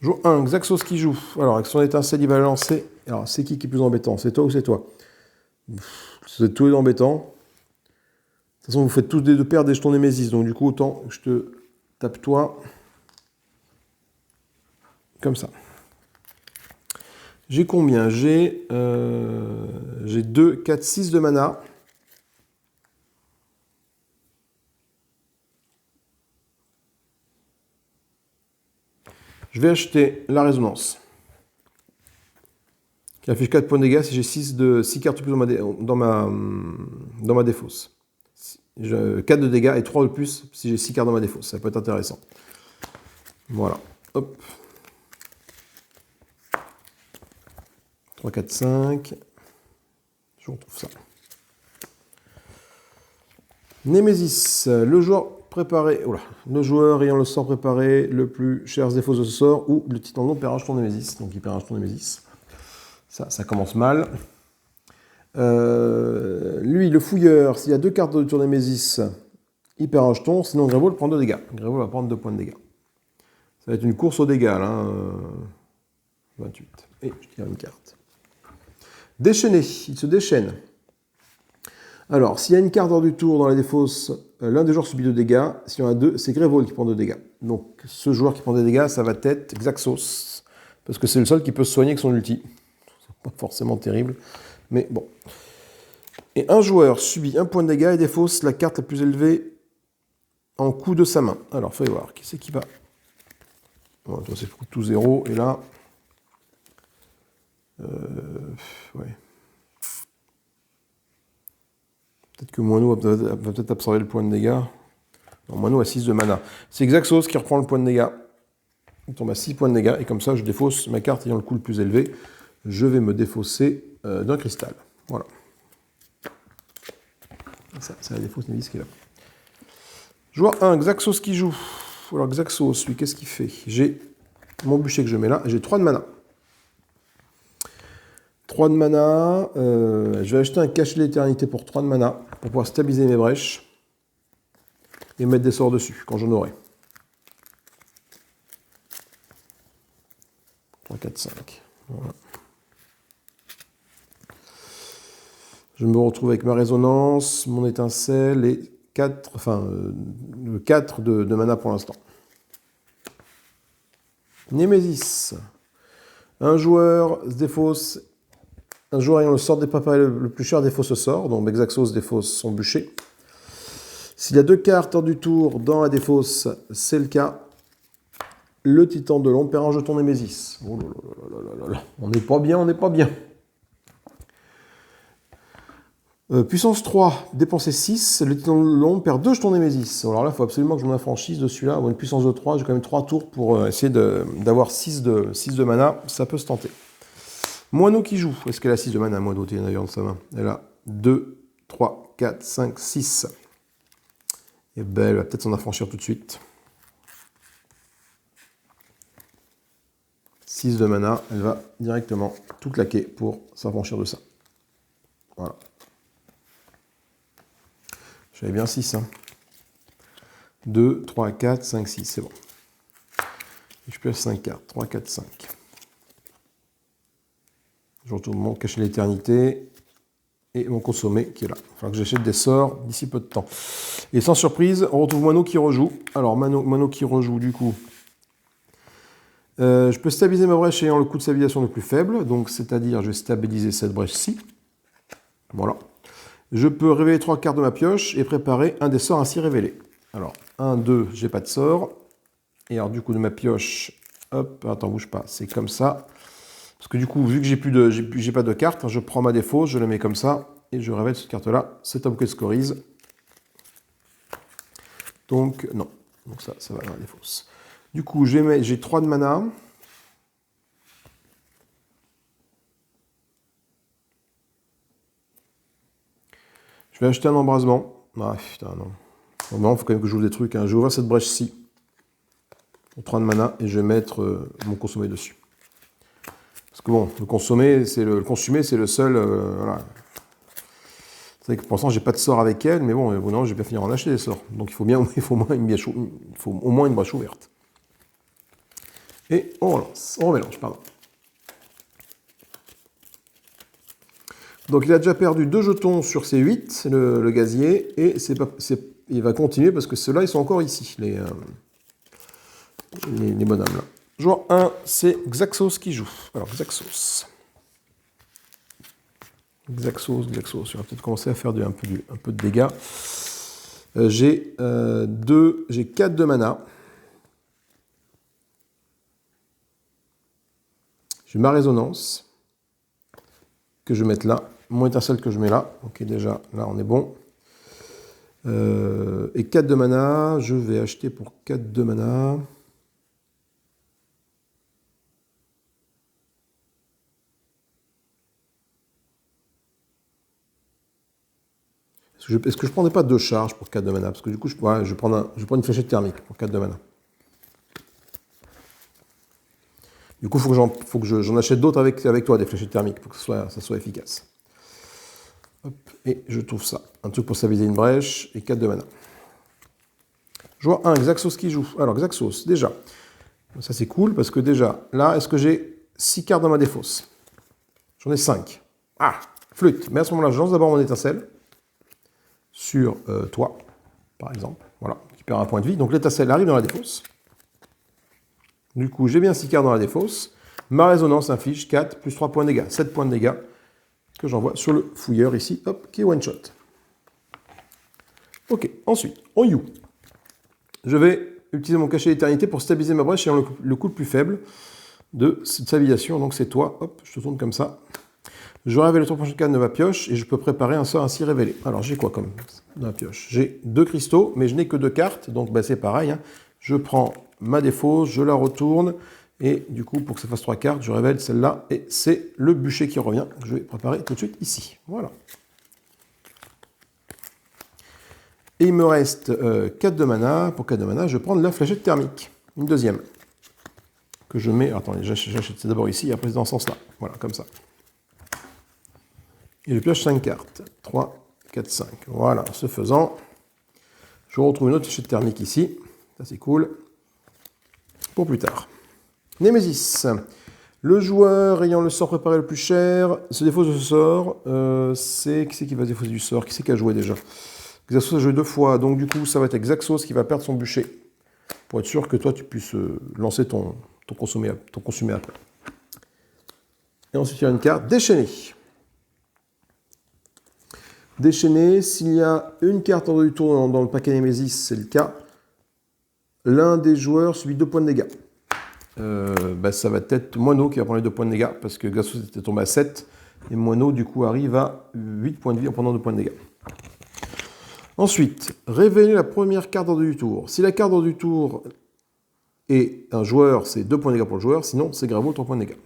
Jour 1, Xaxos qui joue. Alors, avec son étincelle, il va lancer. Alors, c'est qui est plus embêtant? C'est toi ou c'est toi? C'est tous les deux embêtants. De toute façon, vous faites tous des deux paires des jetons Némésis. Donc, du coup, autant que je te tape toi. Comme ça. J'ai combien? J'ai 2, 4, 6 de mana. Je vais acheter la résonance. Qui affiche 4 points de dégâts si j'ai 6 cartes plus dans ma défausse. 4 de dégâts et 3 de plus si j'ai 6 cartes dans ma défausse. Ça peut être intéressant. Voilà. Hop. 3, 4, 5. Je retrouve ça. Némésis. Le joueur préparé. Oula. Le joueur ayant le sort préparé le plus cher se défausse de ce sort ou le titan de l'ombre perd un jeton Némésis. Donc il perd un jeton Némésis. Ça commence mal. Lui, le fouilleur, s'il y a 2 cartes de tour Némésis, il perd un jeton. Sinon, Grévold prend 2 dégâts. Grévold va prendre 2 points de dégâts. Ça va être une course aux dégâts, là. 28. Et je tire une carte. Déchaîné. Il se déchaîne. Alors, s'il y a une carte hors du tour dans la défausse, l'un des joueurs subit 2 dégâts. S'il y en a 2, c'est Grévold qui prend 2 dégâts. Donc, ce joueur qui prend des dégâts, ça va être Xaxos. Parce que c'est le seul qui peut se soigner avec son ulti. Pas forcément terrible, mais bon. Et un joueur subit 1 point de dégâts et défausse la carte la plus élevée en coût de sa main. Alors, fallait voir, qui c'est qui va... Bon, toi, c'est tout 0, et là... ouais. Peut-être que Moineau va peut-être absorber le point de dégâts. Non, Moineau a 6 de mana. C'est Xaxos qui reprend le point de dégâts. Il tombe à 6 points de dégâts, et comme ça, je défausse ma carte ayant le coût le plus élevé. Je vais me défausser d'un cristal. Voilà. Ça, c'est la défausse Némésis qui est là. Joueur 1, Xaxos qui joue. Alors Xaxos, lui, qu'est-ce qu'il fait? J'ai mon bûcher que je mets là, et j'ai 3 de mana. 3 de mana. Je vais acheter un cachet de l'éternité pour 3 de mana, pour pouvoir stabiliser mes brèches, et mettre des sorts dessus, quand j'en aurai. 3, 4, 5. Voilà. Je me retrouve avec ma résonance, mon étincelle et 4 de mana pour l'instant. Némésis. Un joueur se défausse. Un joueur ayant le sort des préparés le plus cher défausse ce sort. Donc Xaxos défausse son bûcher. S'il y a 2 cartes hors du tour dans la défausse, c'est le cas. Le titan de l'ombre perd un jeton Némésis. Oh là là là là là. On n'est pas bien, on n'est pas bien. Puissance 3, dépenser 6, le titan de l'ombre perd 2 jetons Némésis. Alors là, il faut absolument que je m'en affranchisse de celui-là. Une puissance de 3, j'ai quand même 3 tours pour essayer d'avoir 6 de mana. Ça peut se tenter. Moineau qui joue. Est-ce qu'elle a 6 de mana, Moineau, d'ailleurs, dans sa main? Elle a 2, 3, 4, 5, 6. Et ben, elle va peut-être s'en affranchir tout de suite. 6 de mana, elle va directement tout claquer pour s'affranchir de ça. Voilà. J'avais bien 6. Hein. 2, 3, 4, 5, 6, c'est bon. Et je pioche 5 cartes. 3, 4, 5. Je retourne mon cacher l'éternité et mon consommé qui est là. Il va falloir que j'achète des sorts d'ici peu de temps. Et sans surprise, on retrouve Moineau qui rejoue. Alors, Moineau qui rejoue, du coup. Je peux stabiliser ma brèche ayant le coût de stabilisation le plus faible. Donc, c'est-à-dire, je vais stabiliser cette brèche-ci. Voilà. Je peux révéler 3 cartes de ma pioche et préparer un des sorts ainsi révélés. Alors, 1, 2, j'ai pas de sort. Et alors, du coup, de ma pioche, hop, attends, bouge pas, c'est comme ça. Parce que du coup, vu que j'ai pas de carte, je prends ma défausse, je la mets comme ça, et je révèle cette carte-là. C'est un bouquet de Scories. Donc, non. Donc ça va dans la défausse. Du coup, j'ai 3 de mana. Je vais acheter un embrasement. Ah, putain, non. Normalement, il faut quand même que j'ouvre des trucs. Hein. Je vais ouvrir cette brèche-ci. 3 de mana, et je vais mettre mon consommé dessus. Parce que bon, le consommer, c'est le seul. Voilà. C'est vrai que pour l'instant, j'ai pas de sort avec elle, mais bon, non, je vais bien finir en acheter des sorts. Donc il faut au moins une brèche ouverte. Et on relance, on remélange, pardon. Donc il a déjà perdu 2 jetons sur ses 8, le gazier, et il va continuer parce que ceux-là, ils sont encore ici, les bonhommes là. Joueur 1, c'est Xaxos qui joue. Alors Xaxos. Xaxos, il va peut-être commencer à faire un peu de dégâts. J'ai 4 de mana. J'ai ma résonance, que je vais mettre là. Mon étincelle que je mets là. Ok, déjà, là, on est bon. Et 4 de mana, je vais acheter pour 4 de mana. Est-ce que je ne prendrais pas 2 charges pour 4 de mana? Parce que du coup, je prends une fléchette thermique pour 4 de mana. Du coup, il faut que j'en achète d'autres avec toi, des fléchettes thermiques, pour que ça soit efficace. Hop, et je trouve ça. Un truc pour stabiliser une brèche et 4 de mana. Joueur 1, Xaxos qui joue. Alors, Xaxos, déjà. Ça, c'est cool parce que déjà, là, est-ce que j'ai 6 cartes dans ma défausse? J'en ai 5. Ah, flûte. Mais à ce moment-là, je lance d'abord mon étincelle sur toi, par exemple. Voilà, tu perds un point de vie. Donc, l'étincelle arrive dans la défausse. Du coup, j'ai bien 6 cartes dans la défausse. Ma résonance inflige 4 plus 3 points de dégâts. 7 points de dégâts que j'envoie sur le fouilleur ici, hop, qui est one shot. Ok, ensuite, en you. Je vais utiliser mon cachet d'éternité pour stabiliser ma brèche ayant le coût le plus faible de cette stabilisation. Donc c'est toi, hop, je te tourne comme ça. Je révèle les 3 prochaines cartes de ma pioche et je peux préparer un sort ainsi révélé. Alors j'ai quoi comme dans la pioche? J'ai 2 cristaux, mais je n'ai que 2 cartes, donc bah, c'est pareil. Hein. Je prends ma défausse, je la retourne, et du coup, pour que ça fasse 3 cartes, je révèle celle-là, et c'est le bûcher qui revient, que je vais préparer tout de suite ici. Voilà. Et il me reste 4 de mana. Pour 4 de mana, je vais prendre la fléchette thermique. Une deuxième. Que je mets... Attendez, j'achète d'abord ici, et après dans ce sens-là. Voilà, comme ça. Et je pioche 5 cartes. 3, 4, 5. Voilà, ce faisant, je retrouve une autre fléchette thermique ici. Ça, c'est cool. Pour plus tard. Némésis. Le joueur ayant le sort préparé le plus cher se défausse de ce sort. Qui c'est qui va se défausser du sort? Qui c'est qui a joué déjà? Xaxos a joué 2 fois, donc du coup, ça va être Xaxos qui va perdre son bûcher. Pour être sûr que toi, tu puisses lancer ton consommé après. Et ensuite, il y a une carte déchaînée. Déchaînée, s'il y a une carte en dehors du tour dans le paquet Némésis, c'est le cas. L'un des joueurs subit 2 points de dégâts. Ça va être Moineau qui va prendre les 2 points de dégâts, parce que Xaxos était tombé à 7, et Moineau, du coup, arrive à 8 points de vie en prenant 2 points de dégâts. Ensuite, révéler la première carte d'ordre du tour. Si la carte d'ordre du tour est un joueur, c'est 2 points de dégâts pour le joueur, sinon c'est Gravold, 3 points de dégâts.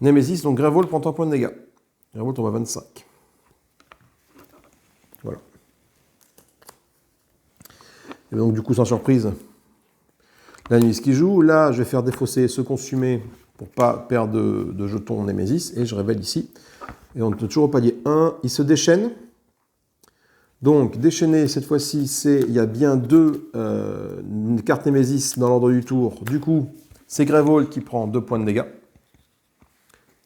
Némésis, donc Gravold prend 3 points de dégâts. Gravold tombe à 25. Voilà. Et donc du coup, sans surprise, La nuit qui joue. Là, je vais faire défausser ce consumé pour ne pas perdre de jetons Némésis. Et je révèle ici. Et on est toujours au palier 1. Il se déchaîne. Donc, déchaîner, cette fois-ci, il y a bien 2 cartes Némésis dans l'ordre du tour. Du coup, c'est Grévold qui prend 2 points de dégâts.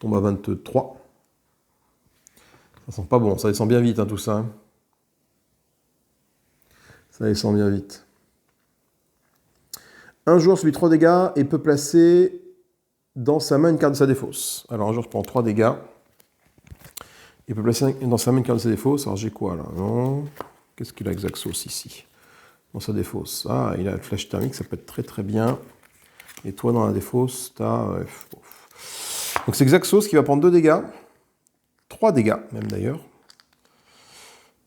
Tombe à 23. Ça sent pas bon. Ça descend bien vite, hein, tout ça. Hein. Ça descend bien vite. Un joueur subit 3 dégâts et peut placer dans sa main une carte de sa défausse. Alors un joueur prend 3 dégâts. Il peut placer dans sa main une carte de sa défausse. Alors j'ai quoi là? Non. Qu'est-ce qu'il a Xaxos ici? Dans sa défausse. Ah, il a le flash thermique, ça peut être très très bien. Et toi dans la défausse, t'as... Donc c'est Xaxos qui va prendre 2 dégâts. 3 dégâts même d'ailleurs.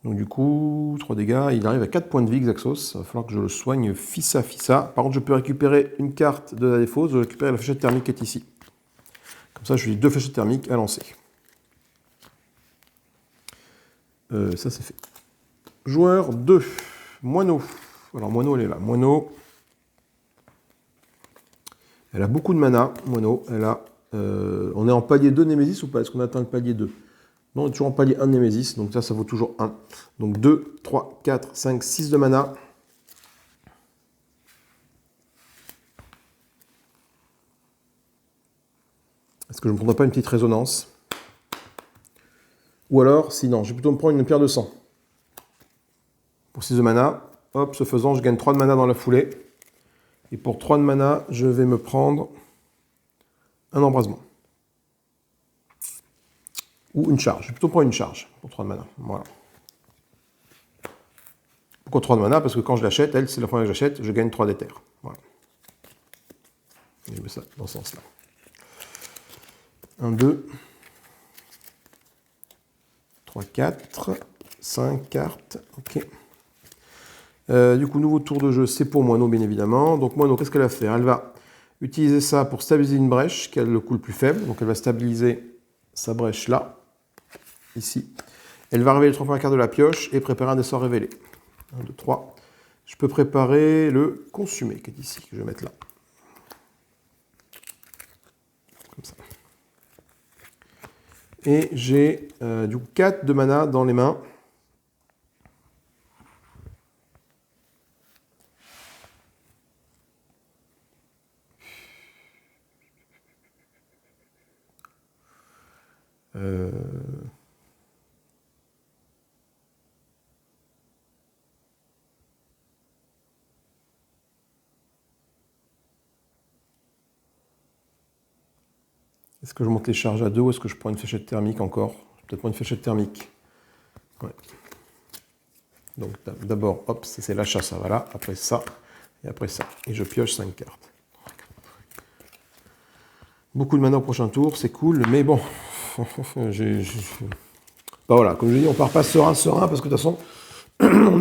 Donc du coup, 3 dégâts, il arrive à 4 points de vie, Xaxos. Il va falloir que je le soigne fissa. Par contre, je peux récupérer une carte de la défausse, je vais récupérer la fléchette thermique qui est ici. Comme ça, je lui ai 2 fléchettes thermiques à lancer. Ça, c'est fait. Joueur 2, Moineau. Alors, Moineau, elle est là. Moineau, elle a beaucoup de mana. Moineau, elle a... on est en palier 2 Némésis ou pas? Est-ce qu'on atteint le palier 2? Non, on est toujours en palier 1 de Némésis, donc ça vaut toujours 1. Donc 2, 3, 4, 5, 6 de mana. Est-ce que je ne me prendrai pas une petite résonance? Ou alors, sinon, je vais plutôt me prendre une pierre de sang. Pour 6 de mana, hop, ce faisant, je gagne 3 de mana dans la foulée. Et pour 3 de mana, je vais me prendre un embrasement. Ou une charge. Je vais plutôt prendre une charge pour 3 de mana. Voilà. Pourquoi 3 de mana? Parce que quand je l'achète, elle, c'est la première que j'achète, je gagne 3 d'éther. Voilà. Je mets ça dans ce sens-là. 1, 2, 3, 4, 5 cartes. Ok. Du coup, nouveau tour de jeu, c'est pour Moineau, bien évidemment. Donc Moineau, qu'est-ce qu'elle va faire? Elle va utiliser ça pour stabiliser une brèche, qui a le coût le plus faible. Donc elle va stabiliser sa brèche là, ici. Elle va révéler les 3 premières cartes de la pioche et préparer un des sorts révélés. 1, 2, 3. Je peux préparer le consumé, qui est ici, que je vais mettre là. Comme ça. Et j'ai du coup 4 de mana dans les mains. Est-ce que je monte les charges à 2 ou est-ce que je prends une fléchette thermique encore? Je vais peut-être prendre une fléchette thermique. Ouais. Donc d'abord, hop, c'est l'achat, ça va là. Après ça, et après ça. Et je pioche 5 cartes. Beaucoup de mana au prochain tour, c'est cool, mais bon. Bah voilà, comme je dis, on part pas serein, parce que de toute façon, on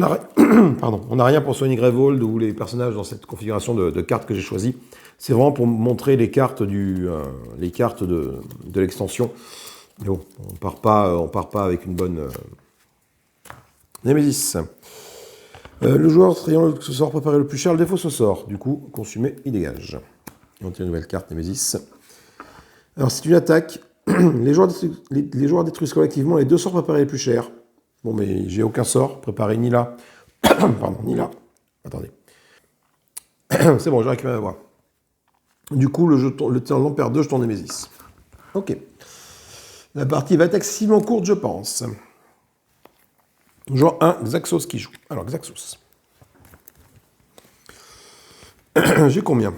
n'a rien pour soigner Grévold ou les personnages dans cette configuration de cartes que j'ai choisies. C'est vraiment pour montrer les cartes de l'extension. Mais bon, on part pas avec une bonne Némésis. Le joueur ayant ce sort préparé le plus cher, le défaut ce sort. Du coup, consumé, il dégage. Et on tire une nouvelle carte Némésis. Alors, c'est une attaque. Les joueurs détruisent collectivement les 2 sorts préparés les plus chers. Bon, mais j'ai aucun sort préparé ni là. Pardon, ni là. Attendez. C'est bon, j'ai récupéré la voix. Du coup, le temps perd 2 jetons Némésis. Ok. La partie va être excessivement courte, je pense. Joueur 1, Xaxos qui joue. Alors, Xaxos. J'ai combien?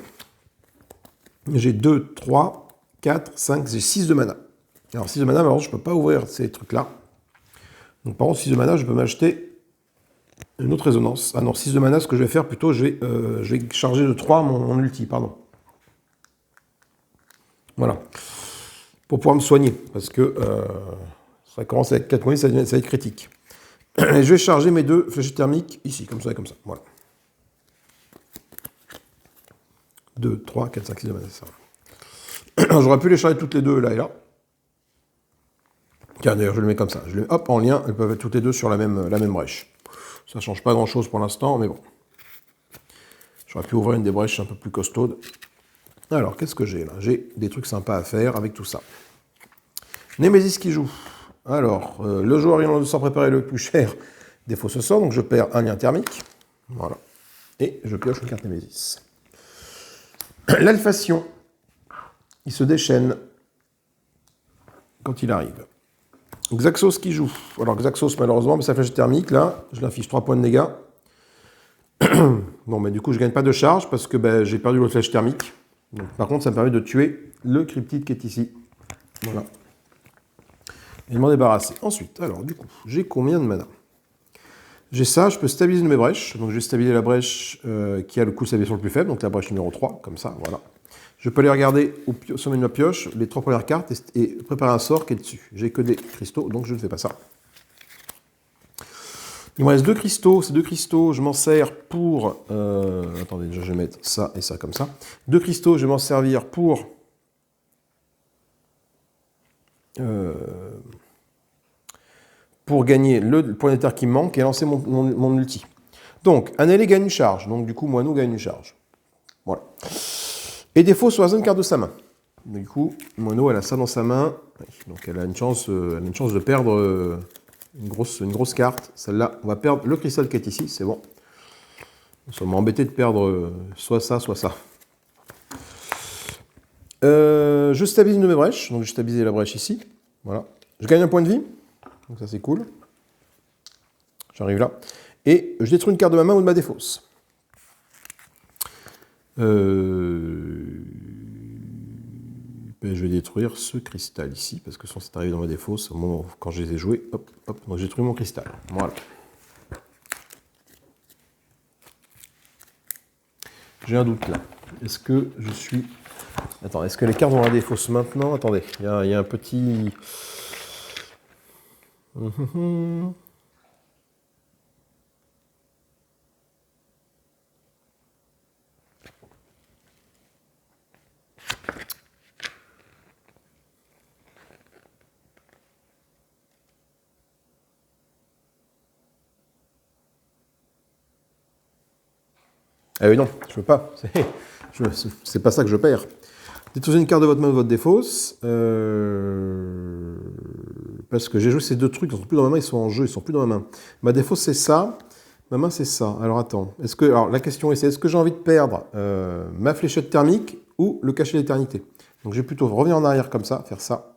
J'ai 2, 3, 4, 5, j'ai 6 de mana. Alors, 6 de mana, alors je ne peux pas ouvrir ces trucs-là. Donc, par contre, 6 de mana, je peux m'acheter une autre résonance. Ah non, 6 de mana, ce que je vais faire plutôt, je vais charger de 3 mon ulti, pardon. Voilà. Pour pouvoir me soigner, parce que ça commence à être 4 points, ça va être critique. Et je vais charger mes 2 fléchettes thermiques ici, comme ça et comme ça. Voilà. 2, 3, 4, 5, 6 de mana, c'est ça. J'aurais pu les charger toutes les deux là et là. Tiens, d'ailleurs, je le mets comme ça. Je les mets hop en lien, elles peuvent être toutes les deux sur la même brèche. Ça ne change pas grand chose pour l'instant, mais bon. J'aurais pu ouvrir une des brèches un peu plus costaude. Alors, qu'est-ce que j'ai là? J'ai des trucs sympas à faire avec tout ça. Némésis qui joue. Alors, le joueur ayant le sort préparé le plus cher défaut ce sort, donc je perds un lien thermique. Voilà. Et je pioche une carte Némésis. L'alphation. Il se déchaîne quand il arrive. Xaxos qui joue. Alors Xaxos, malheureusement, mais sa flèche thermique, là, je l'inflige 3 points de dégâts. Bon, mais du coup, je ne gagne pas de charge parce que j'ai perdu l'autre flèche thermique. Donc, par contre, ça me permet de tuer le cryptide qui est ici. Voilà. Et de m'en débarrasser. Ensuite, alors, du coup, j'ai combien de mana? J'ai ça, je peux stabiliser une de mes brèches. Donc, je vais stabiliser la brèche qui a le coup stabilisé sur le plus faible, donc la brèche numéro 3, comme ça, voilà. Je peux aller regarder au sommet de ma pioche les 3 premières cartes et préparer un sort qui est dessus. J'ai que des cristaux, donc je ne fais pas ça. Il me reste 2 cristaux. Ces 2 cristaux, je m'en sers pour... attendez, déjà je vais mettre ça et ça comme ça. 2 cristaux, je vais m'en servir pour... gagner le point d'éther qui me manque et lancer mon ulti. Donc, un ailé gagne une charge. Donc, du coup, Moineau gagne une charge. Voilà. Et défaut sur la zone carte de sa main. Du coup, Moineau, elle a ça dans sa main. Donc, elle a une chance de perdre une grosse carte. Celle-là, on va perdre le cristal qui est ici. C'est bon. Nous sommes embêtés de perdre soit ça, soit ça. Je stabilise une de mes brèches. Donc, je stabilise la brèche ici. Voilà. Je gagne un point de vie. Donc, ça, c'est cool. J'arrive là. Et je détruis une carte de ma main ou de ma défausse. Je vais détruire ce cristal ici, parce que c'est arrivé dans ma défausse, au moment quand je les ai joués, hop, hop, donc j'ai détruit mon cristal. Voilà. J'ai un doute là. Est-ce que je suis... Attends, est-ce que les cartes ont la défausse maintenant? Attendez, il y a un petit... Ah oui, non, je ne veux pas. C'est pas ça que je perds. Détruisez une carte de votre main ou de votre défausse. Parce que j'ai joué ces 2 trucs, ils sont plus dans ma main, ils sont en jeu, ils sont plus dans ma main. Ma défausse, c'est ça. Ma main, c'est ça. Alors, attends. Alors, la question est que j'ai envie de perdre ma fléchette thermique ou le cachet d'éternité? Donc, je vais plutôt revenir en arrière comme ça, faire ça.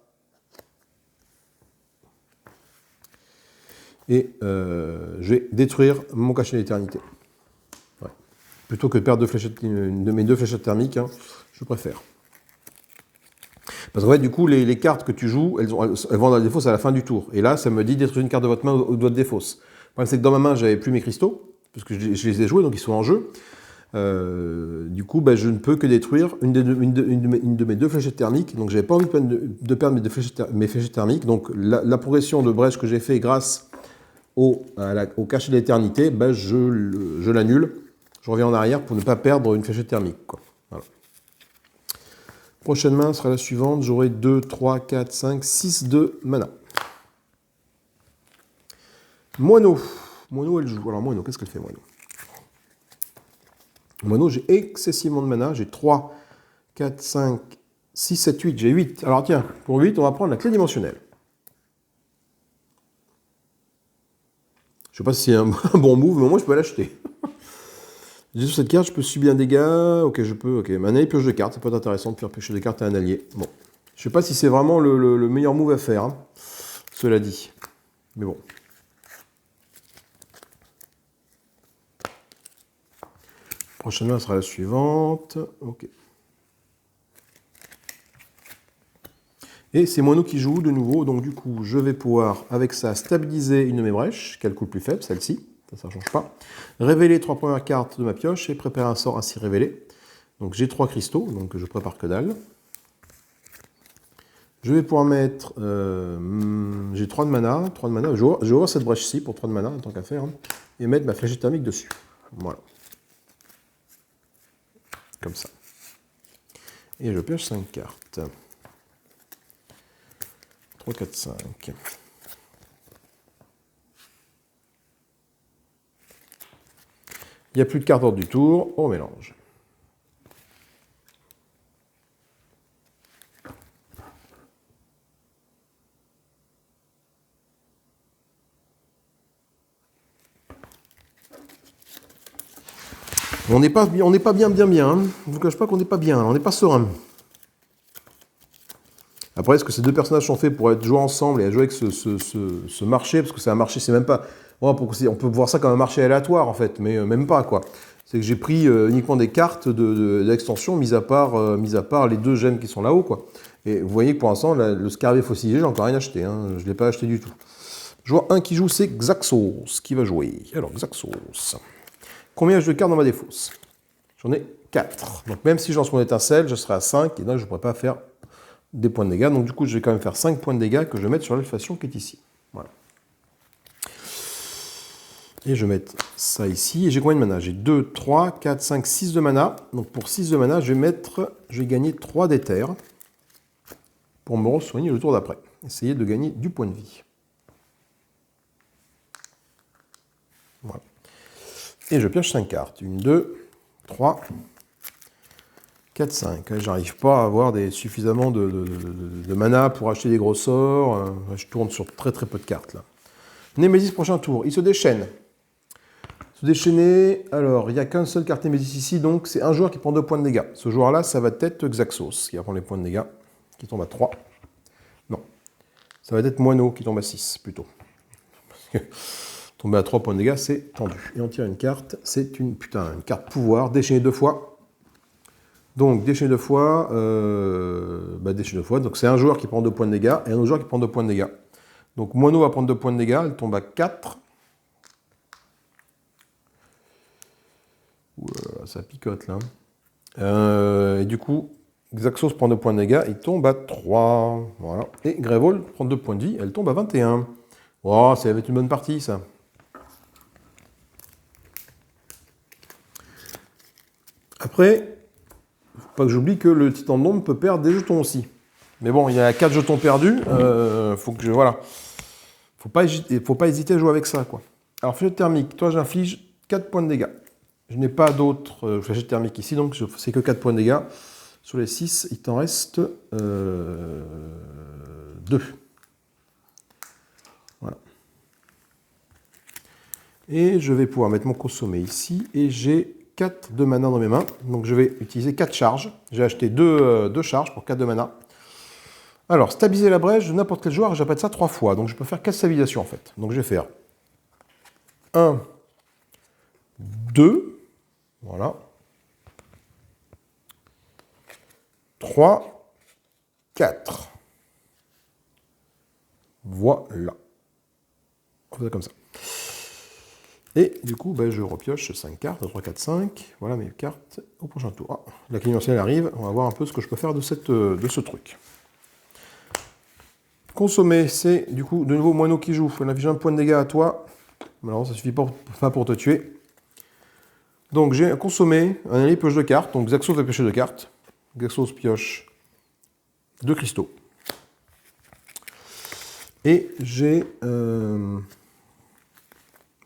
Et je vais détruire mon cachet d'éternité. Ouais. Plutôt que de perdre une de mes 2 fléchettes thermiques, hein, je préfère. Parce qu'en fait, du coup, les cartes que tu joues, elles vont dans la défausse à la fin du tour. Et là, ça me dit détruire une carte de votre main ou de votre défausse. Le problème, c'est que dans ma main, j'avais plus mes cristaux, parce que je les ai joués, donc ils sont en jeu. Du coup, je ne peux que détruire une de mes 2 fléchettes thermiques. Donc, j'avais pas envie de perdre mes fléchettes thermiques. Donc, la progression de brèche que j'ai fait grâce au cachet d'éternité, je l'annule. Je reviens en arrière pour ne pas perdre une fléchette thermique, quoi. Voilà. Prochaine main sera la suivante. J'aurai 2, 3, 4, 5, 6 de mana. Moineau. Moineau, elle joue. Alors, Moineau, qu'est-ce qu'elle fait, Moineau? Moineau, j'ai excessivement de mana. J'ai 3, 4, 5, 6, 7, 8. J'ai 8. Alors, tiens, pour 8, on va prendre la clé dimensionnelle. Je sais pas si c'est un bon move, mais moi, je peux l'acheter. J'ai sur cette carte, je peux subir un dégât. Ok, je peux. Ok, un allié pioche de cartes. Ça peut être intéressant de faire piocher des cartes à un allié. Bon. Je sais pas si c'est vraiment le meilleur move à faire. Hein, cela dit. Mais bon. Prochaine main sera la suivante. Ok. Et c'est Moineau qui joue de nouveau. Donc du coup, je vais pouvoir, avec ça, stabiliser une de mes brèches, qui a le coup le plus faible, celle-ci. Ça ne change pas. Révéler 3 premières cartes de ma pioche et préparer un sort ainsi révélé. Donc j'ai 3 cristaux, donc je prépare que dalle. Je vais pouvoir mettre... j'ai 3 de mana. 3 de mana. Je vais ouvrir cette brèche-ci pour 3 de mana, tant qu'à faire. Hein, et mettre ma flèche thermique dessus. Voilà. Comme ça. Et je pioche 5 cartes. 3, 4, 5. Il n'y a plus de carte d'ordre du tour, on mélange. On n'est pas bien. Hein. Je ne vous cache pas qu'on n'est pas bien, on n'est pas serein. Après, est-ce que ces deux personnages sont faits pour être joués ensemble et à jouer avec ce marché? Parce que c'est un marché, c'est même pas... on peut voir ça comme un marché aléatoire, en fait, mais même pas, quoi. C'est que j'ai pris uniquement des cartes d'extension, mis à part les deux gemmes qui sont là-haut, quoi. Et vous voyez que pour l'instant, le Scarabée fossilisé, j'ai encore rien acheté. Hein. Je ne l'ai pas acheté du tout. Je vois un qui joue, c'est Xaxos qui va jouer. Alors, Xaxos. Combien j'ai de cartes dans ma défausse? J'en ai 4. Donc même si je lance mon étincelle, je serai à 5, et là je ne pourrai pas faire des points de dégâts. Donc du coup, je vais quand même faire 5 points de dégâts que je vais mettre sur l'alphation qui est ici. Voilà. Et je vais mettre ça ici. Et j'ai combien de mana? J'ai 2, 3, 4, 5, 6 de mana. Donc pour 6 de mana, je vais gagner 3 d'éther pour me re-soigner le tour d'après. Essayer de gagner du point de vie. Voilà. Et je pioche 5 cartes. 1, 2, 3, 4, 5. J'arrive pas à avoir suffisamment de mana pour acheter des gros sorts. Je tourne sur très très peu de cartes là. Némésis, prochain tour. Il se déchaîne. Se déchaîner. Alors, il n'y a qu'un seul carte Némésis ici, donc c'est un joueur qui prend 2 points de dégâts. Ce joueur-là, ça va être Xaxos qui va prendre les points de dégâts, qui tombe à 3. Non. Ça va être Moineau qui tombe à 6 plutôt. Parce que tomber à 3 points de dégâts, c'est tendu. Et on tire une carte. C'est une carte pouvoir. Déchaîner 2 fois. Donc, déchaîner 2 fois. Déchaîner 2 fois. Donc, c'est un joueur qui prend 2 points de dégâts et un autre joueur qui prend 2 points de dégâts. Donc, Moineau va prendre 2 points de dégâts. Elle tombe à 4. Ça picote, là. Et du coup, Xaxos prend 2 points de dégâts. Il tombe à 3. Voilà. Et Grévol prend 2 points de vie. Elle tombe à 21. Oh, ça va être une bonne partie, ça. Après, il ne faut pas que j'oublie que le titan de l'ombre peut perdre des jetons aussi. Mais bon, il y a 4 jetons perdus. Faut que je... Voilà. Faut pas hésiter à jouer avec ça, quoi. Alors, flèche thermique. Toi, j'inflige 4 points de dégâts. Je n'ai pas d'autres flèches thermiques ici, donc c'est que 4 points de dégâts. Sur les 6, il t'en reste 2. Voilà. Et je vais pouvoir mettre mon consommé ici. Et j'ai 4 de mana dans mes mains. Donc je vais utiliser 4 charges. J'ai acheté 2 charges pour 4 de mana. Alors, stabiliser la brèche de n'importe quel joueur, j'appelle ça 3 fois. Donc je peux faire 4 stabilisations en fait. Donc je vais faire 1, 2, voilà. 3, 4. Voilà. On fait ça comme ça. Et du coup, je repioche 5 cartes, 3, 4, 5. Voilà mes cartes au prochain tour. Ah, la clientèle arrive, on va voir un peu ce que je peux faire de ce truc. Consommer, c'est du coup de nouveau Moineau qui joue. On affiche un point de dégâts à toi. Alors ça ne suffit pas pour te tuer. Donc j'ai un consommé, un allié pioche 2 cartes. Donc Xaxos va piocher 2 cartes. Xaxos pioche 2 cristaux. Et j'ai...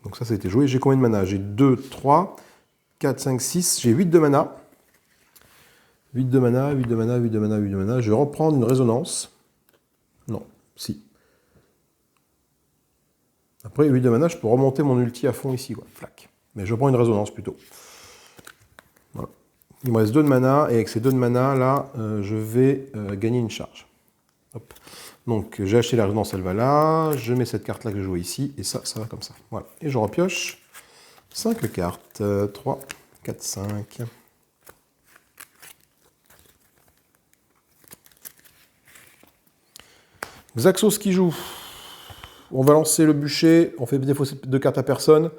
Donc ça a été joué. J'ai combien de mana? J'ai 2, 3, 4, 5, 6. J'ai 8 de mana. 8 de mana, 8 de mana, 8 de mana, 8 de mana. Je vais reprendre une résonance. Non, si. Après 8 de mana, je peux remonter mon ulti à fond ici, quoi. Flac. Mais je prends une résonance plutôt. Voilà. Il me reste 2 de mana, et avec ces 2 de mana, là, je vais gagner une charge. Hop. Donc j'ai acheté la résonance, elle va là, je mets cette carte-là que je joue ici, et ça va comme ça. Voilà. Et je repioche 5 cartes. 3, 4, 5. Xaxos qui joue. On va lancer le bûcher, on fait défausser 2 cartes à personne,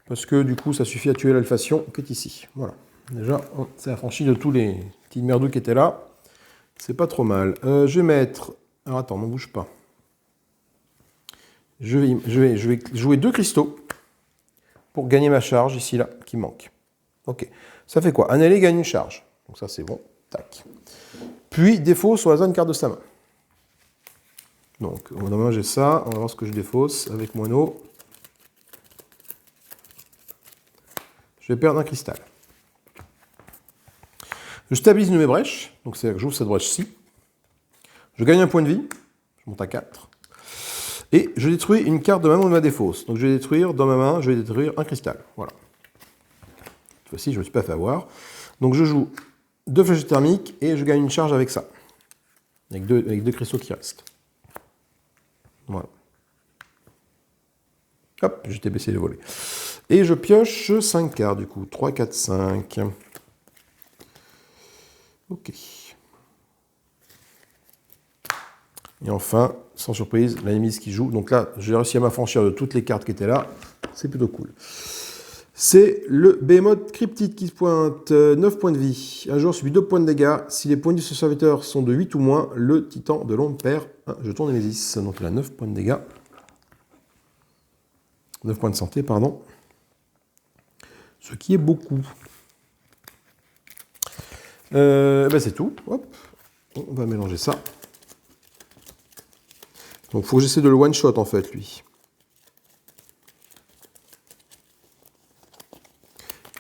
parce que du coup ça suffit à tuer l'alphation qui est ici. Voilà. Déjà, on s'est affranchi de tous les petits merdous qui étaient là. C'est pas trop mal. Je vais mettre... Alors attends, ne bouge pas. Je vais jouer 2 cristaux pour gagner ma charge ici, là, qui manque. Ok. Ça fait quoi? Un allié gagne une charge. Donc ça c'est bon. Tac. Puis défaut sur la zone carte de sa main. Donc, au moment j'ai ça. On va voir ce que je défausse avec Moineau. Je je vais perdre un cristal. Je stabilise une de mes brèches, donc c'est-à-dire que j'ouvre cette brèche-ci. Je gagne un point de vie, je monte à 4. Et je détruis une carte de ma main ou de ma défausse. Donc je vais détruire, dans ma main, je vais détruire un cristal. Voilà. Cette fois-ci, je ne me suis pas fait avoir. Donc je joue 2 flèches thermiques et je gagne une charge avec ça. Avec deux cristaux qui restent. Voilà. Hop, j'étais baissé les volets. Et je pioche 5 cartes du coup. 3, 4, 5. Ok. Et enfin, sans surprise, la mise qui joue. Donc là, j'ai réussi à m'affranchir de toutes les cartes qui étaient là. C'est plutôt cool. C'est le Behemoth Cryptide qui se pointe. 9 points de vie. Un joueur subit 2 points de dégâts. Si les points de vie de ce serviteur sont de 8 ou moins, le titan de l'ombre perd un jeton Némésis. Donc il a 9 points de dégâts. 9 points de santé, pardon. Ce qui est beaucoup. Ben c'est tout. Hop. On va mélanger ça. Donc il faut que j'essaie de le one-shot en fait, lui.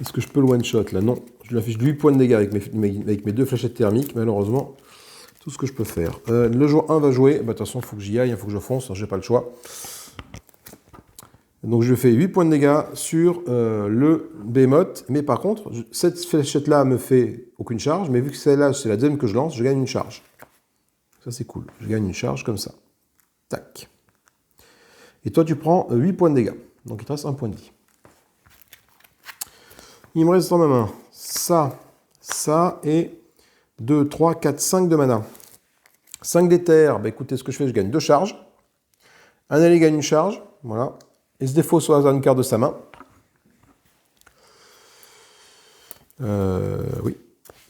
Est-ce que je peux le one-shot là? Non. Je lui affiche 8 points de dégâts avec mes 2 fléchettes thermiques, malheureusement. Tout ce que je peux faire. Le joueur 1 va jouer. Bah, de toute façon, il faut que j'y aille, il faut que je fonce, j'ai pas le choix. Donc je fais 8 points de dégâts sur le Behemoth. Mais par contre, cette fléchette-là me fait aucune charge. Mais vu que celle-là, c'est la deuxième que je lance, je gagne une charge. Ça, c'est cool. Je gagne une charge comme ça. Tac. Et toi, tu prends 8 points de dégâts. Donc il te reste 1 point de vie. Il me reste dans ma main ça, ça et 2, 3, 4, 5 de mana. 5 d'éther, bah écoutez, ce que je fais, je gagne 2 charges. Un allié gagne une charge, voilà. Et se défausse au hasard une carte de sa main. Oui.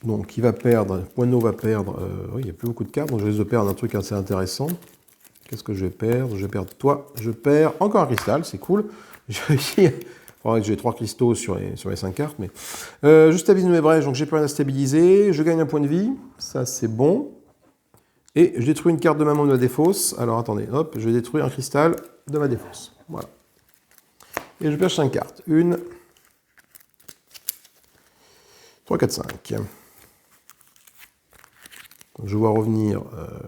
Donc il va perdre, Poineau va perdre, oui, il n'y a plus beaucoup de cartes, donc je risque de perdre un truc assez intéressant. Qu'est-ce que je vais perdre? Je vais perdre toi, je perds encore un cristal, c'est cool. J'ai 3 cristaux sur les 5 cartes, mais je stabilise mes brèches, donc j'ai plus rien à stabiliser. Je gagne un point de vie, ça c'est bon. Et je détruis une carte de ma main de ma défausse. Alors attendez, hop, je vais détruire un cristal de ma défausse. Voilà. Et je pioche 5 cartes. 1, 3, 4, 5. Donc, je vois revenir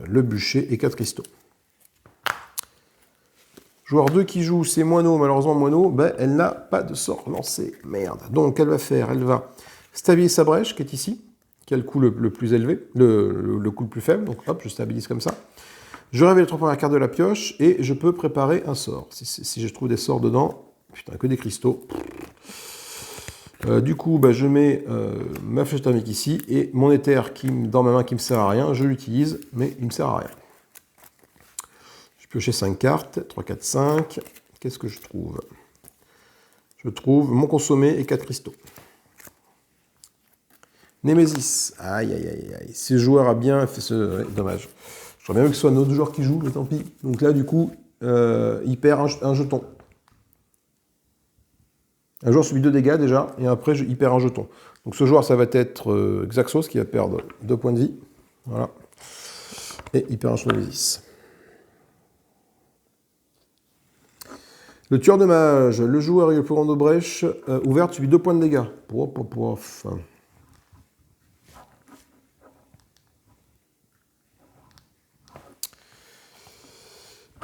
le bûcher et 4 cristaux. Joueur 2 qui joue, c'est Moineau. Malheureusement, Moineau, ben, elle n'a pas de sort lancé. Merde. Donc, elle va faire, elle va stabiliser sa brèche, qui est ici, qui a le coût le plus élevé, le coût le plus faible. Donc, hop, je stabilise comme ça. Je révèle les 3 premières cartes de la pioche et je peux préparer un sort. Si je trouve des sorts dedans, putain, que des cristaux. Du coup, ben, je mets ma flèche thermique ici et mon éther dans ma main qui ne me sert à rien, je l'utilise, mais il ne me sert à rien. Piocher 5 cartes, 3, 4, 5. Qu'est-ce que je trouve? Je trouve mon consommé et 4 cristaux. Némésis. Aïe, aïe, aïe, aïe. Ce joueur a bien fait ce... Ouais, dommage. J'aurais bien vu que ce soit un autre joueur qui joue, mais tant pis. Donc là, du coup, il perd un jeton. Un joueur subit 2 dégâts déjà, et après, il perd un jeton. Donc ce joueur, ça va être Xaxos qui va perdre 2 points de vie. Voilà. Et il perd un jeton Némésis. Le tueur de mage, le joueur avec le plus grand de brèche ouverte subit 2 points de dégâts.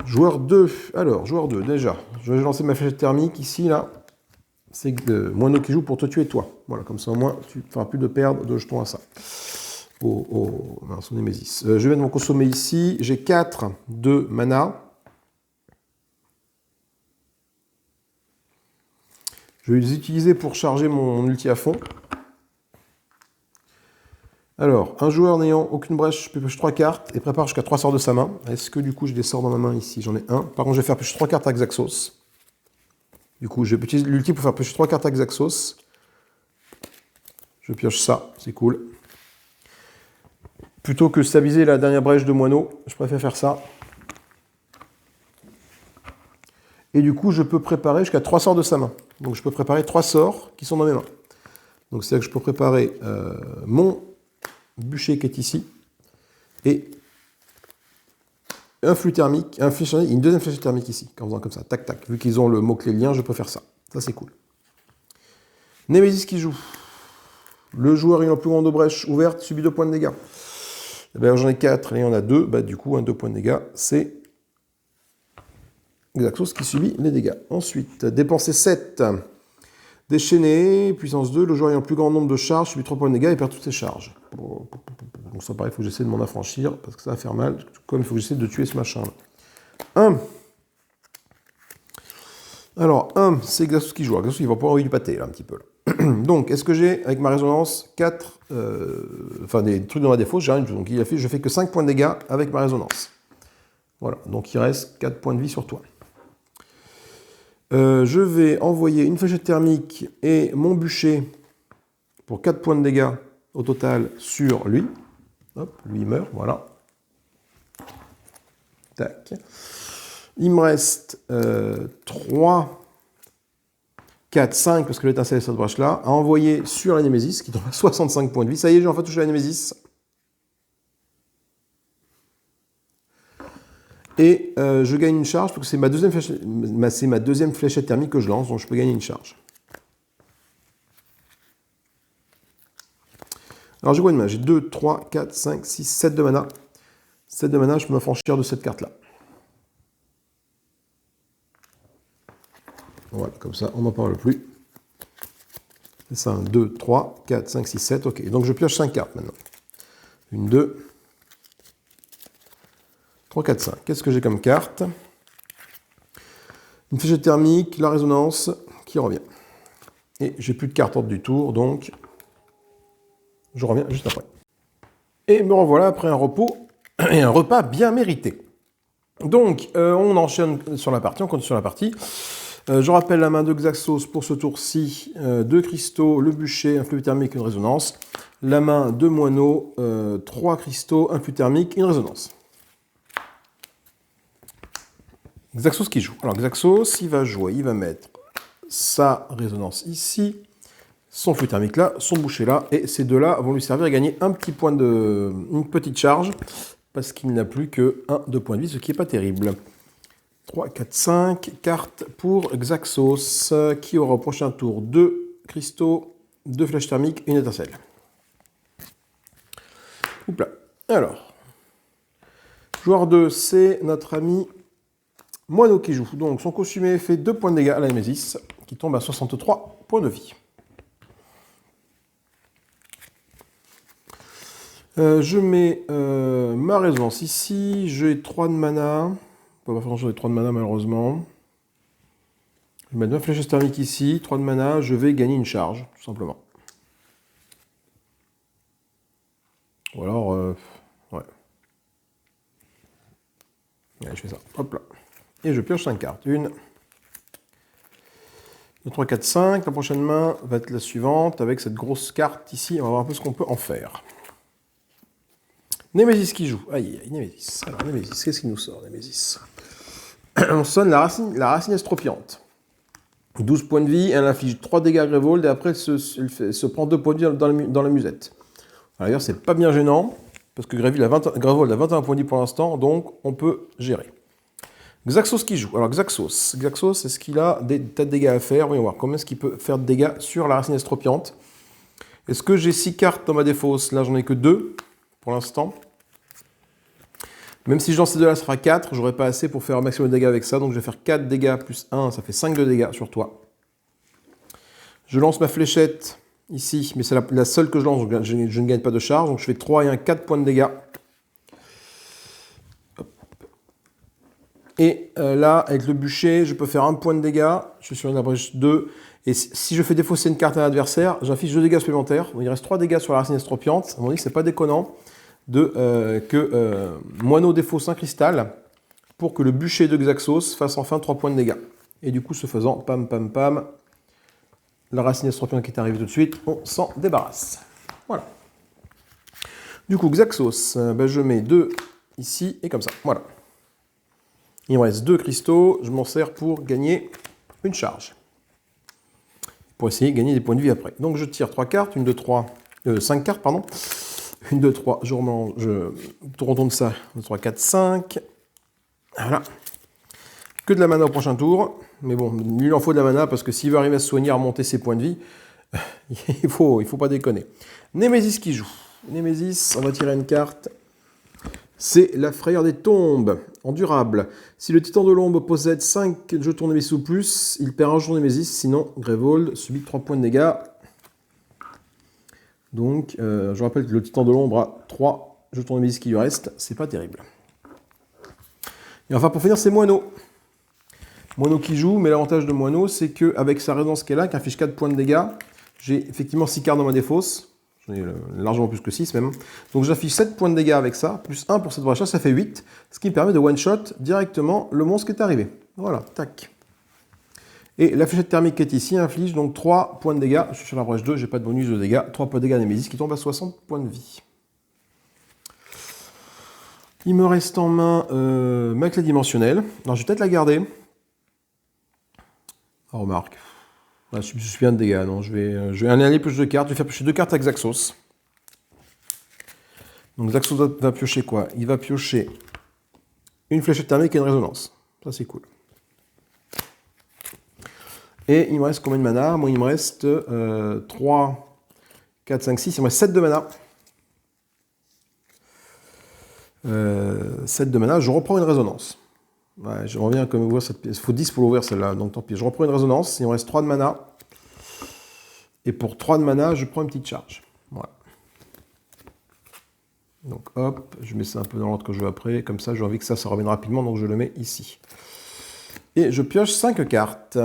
Joueur 2. Alors, joueur 2, déjà. Je vais lancer ma flèche thermique ici, là. C'est Moineau qui joue pour te tuer, toi. Voilà, comme ça, au moins, tu ne feras plus de perdre de jetons à ça. Son Némésis. Je vais mettre mon consommé ici. J'ai 4 de mana. Je vais les utiliser pour charger mon ulti à fond. Alors, un joueur n'ayant aucune brèche, je peux piocher 3 cartes et prépare jusqu'à 3 sorts de sa main. Est-ce que du coup j'ai des sorts dans ma main ici? J'en ai un. Par contre, je vais faire piocher 3 cartes à Xaxos. Du coup, je vais utiliser l'ulti pour faire piocher 3 cartes à Xaxos. Je pioche ça, c'est cool. Plutôt que stabiliser la dernière brèche de Moineau, je préfère faire ça. Et du coup, je peux préparer jusqu'à 3 sorts de sa main. Donc je peux préparer 3 sorts qui sont dans mes mains. Donc c'est-à-dire que je peux préparer mon bûcher qui est ici, et un flux thermique, une deuxième flèche thermique ici, en faisant comme ça, tac tac. Vu qu'ils ont le mot-clé lien, je peux faire ça. Ça c'est cool. Némésis qui joue. Le joueur ayant le plus grand de brèche ouverte subit 2 points de dégâts. Eh ben, j'en ai 4 et il y en a 2. Bah, du coup, 2 points de dégâts, c'est Xaxos qui subit les dégâts. Ensuite, dépenser 7. Déchaîner, puissance 2. Le joueur ayant le plus grand nombre de charges subit 3 points de dégâts et perd toutes ses charges. Donc ça pareil, il faut que j'essaie de m'en affranchir parce que ça va faire mal. Comme il faut que j'essaie de tuer ce machin. 1. Alors, 1, c'est Xaxos qui joue. Alors, Xaxos, il va pouvoir envoyer du pâté, là, un petit peu. Là. Donc, est-ce que j'ai, avec ma résonance, 4... enfin, des trucs dans ma défaut, j'ai rien du tout. Donc, je fais que 5 points de dégâts avec ma résonance. Voilà. Donc, il reste 4 points de vie sur toi. Je vais envoyer une fléchette thermique et mon bûcher pour 4 points de dégâts au total sur lui. Hop, lui il meurt, voilà. Tac. Il me reste 3, 4, 5, parce que l'étincelle est cette brèche-là, à envoyer sur la Némésis, qui tombe à 65 points de vie. Ça y est, j'ai enfin touché la Némésis. Et je gagne une charge, parce que c'est ma deuxième fléchette thermique que je lance, donc je peux gagner une charge. Alors j'ai quoi de mana? J'ai 2, 3, 4, 5, 6, 7 de mana. 7 de mana, je peux m'affranchir de cette carte-là. Voilà, comme ça, on n'en parle plus. C'est ça, 1, 2, 3, 4, 5, 6, 7. Ok, donc je pioche 5 cartes maintenant. 1, 2, 3, 4, 5. Qu'est-ce que j'ai comme carte? Une fléchette thermique, la résonance, qui revient. Et j'ai plus de cartes hors du tour, donc je reviens juste après. Et me revoilà après un repos et un repas bien mérité. Donc, on enchaîne sur la partie, on continue sur la partie. Je rappelle la main de Xaxos pour ce tour-ci, 2 cristaux, le bûcher, un flux thermique, une résonance. La main de Moineau, 3 cristaux, un flux thermique, une résonance. Xaxos qui joue. Alors Xaxos, il va jouer, il va mettre sa résonance ici, son flux thermique là, son boucher là, et ces deux-là vont lui servir à gagner un petit point une petite charge, parce qu'il n'a plus que 2 points de vie, ce qui n'est pas terrible. 3, 4, 5 cartes pour Xaxos, qui aura au prochain tour 2 cristaux, 2 flèches thermiques et une étincelle. Oups là. Alors, joueur 2, c'est notre ami Moineau qui joue. Donc son costumé fait 2 points de dégâts à la Némésis, qui tombe à 63 points de vie. Je mets ma résonance ici, j'ai 3 de mana. On va pas faire changer 3 de mana malheureusement. Je vais mettre ma flèche thermique ici, 3 de mana, je vais gagner une charge, tout simplement. Ou alors, ouais. Allez, je fais ça, hop là. Et je pioche 5 cartes. 1, 2, 3, 4, 5. La prochaine main va être la suivante, avec cette grosse carte ici, on va voir un peu ce qu'on peut en faire. Némésis qui joue. Aïe, aïe, Némésis. Alors, Némésis, qu'est-ce qu'il nous sort, Némésis? On sonne la racine estropiante. 12 points de vie, elle inflige 3 dégâts à Grévold, et après, elle se prend 2 points de vie dans la musette. D'ailleurs, c'est pas bien gênant, parce que Grévold a 21 points de vie pour l'instant, donc on peut gérer. Xaxos qui joue. Alors, Xaxos, est-ce qu'il a des tas de dégâts à faire? Voyons voir, combien est-ce qu'il peut faire de dégâts sur la racine estropiante? Est-ce que j'ai 6 cartes dans ma défausse? Là, j'en ai que 2. Pour l'instant. Même si je lance ces deux-là, ça fera 4. J'aurai pas assez pour faire un maximum de dégâts avec ça. Donc je vais faire 4 dégâts plus 1. Ça fait 5 de dégâts sur toi. Je lance ma fléchette ici. Mais c'est la seule que je lance. Donc je ne gagne pas de charge. Donc je fais 3 et 1, 4 points de dégâts. Et là, avec le bûcher, je peux faire 1 point de dégâts. Je suis sur une brèche 2. Et si je fais défausser une carte à l'adversaire, j'affiche 2 dégâts supplémentaires. Donc il reste 3 dégâts sur la racine estropiante. On dit que c'est pas déconnant que Moineau défausse un cristal pour que le bûcher de Xaxos fasse enfin 3 points de dégâts. Et du coup, ce faisant, pam, pam, pam, la racine estropiante qui est arrivée tout de suite, on s'en débarrasse. Voilà. Du coup, Xaxos, je mets 2 ici et comme ça. Voilà. Il me reste 2 cristaux. Je m'en sers pour gagner une charge. Pour essayer de gagner des points de vie après. Donc je tire 3 cartes, 1, 2, 3, 5 cartes, pardon. 1, 2, 3, je retourne ça, 1, 2, 3, 4, 5. Voilà. Que de la mana au prochain tour. Mais bon, il en faut de la mana parce que s'il veut arriver à se soigner, à remonter ses points de vie, Il faut pas déconner. Némésis qui joue. Némésis, on va tirer une carte. C'est la frayeur des tombes, en durable. Si le titan de l'ombre possède 5 jetons Némésis ou plus, il perd un jeton Némésis, sinon Greyvold subit 3 points de dégâts. Donc, je rappelle que le titan de l'ombre a 3 jetons Némésis qui lui restent, c'est pas terrible. Et enfin, pour finir, c'est Moineau. Moineau qui joue, mais l'avantage de Moineau, c'est qu'avec sa résonance qu'elle a, qui affiche 4 points de dégâts, j'ai effectivement 6 cartes dans ma défausse. J'en ai largement plus que 6 même. Donc j'affiche 7 points de dégâts avec ça, plus 1 pour cette brèche-là, ça fait 8. Ce qui me permet de one-shot directement le monstre qui est arrivé. Voilà, tac. Et la fléchette thermique qui est ici inflige donc 3 points de dégâts. Je suis sur la brèche 2, j'ai pas de bonus de dégâts. 3 points de dégâts Némésis qui tombe à 60 points de vie. Il me reste en main ma clé dimensionnelle. Alors je vais peut-être la garder. Ah, remarque. Je suis bien de dégâts, non, je vais aller plus de cartes, je vais faire piocher 2 cartes avec Xaxos. Donc Xaxos va piocher quoi? Il va piocher une fléchette thermique et une résonance. Ça c'est cool. Et il me reste combien de mana? Moi il me reste 3, 4, 5, 6, il me reste 7 de mana. 7 de mana, je reprends une résonance. Ouais, je reviens comme ouvrir cette pièce. Il faut 10 pour l'ouvrir celle-là, donc tant pis. Je reprends une résonance, il me reste 3 de mana. Et pour 3 de mana, je prends une petite charge. Voilà. Donc hop, je mets ça un peu dans l'ordre que je veux après. Comme ça, j'ai envie que ça revienne rapidement, donc je le mets ici. Et je pioche 5 cartes.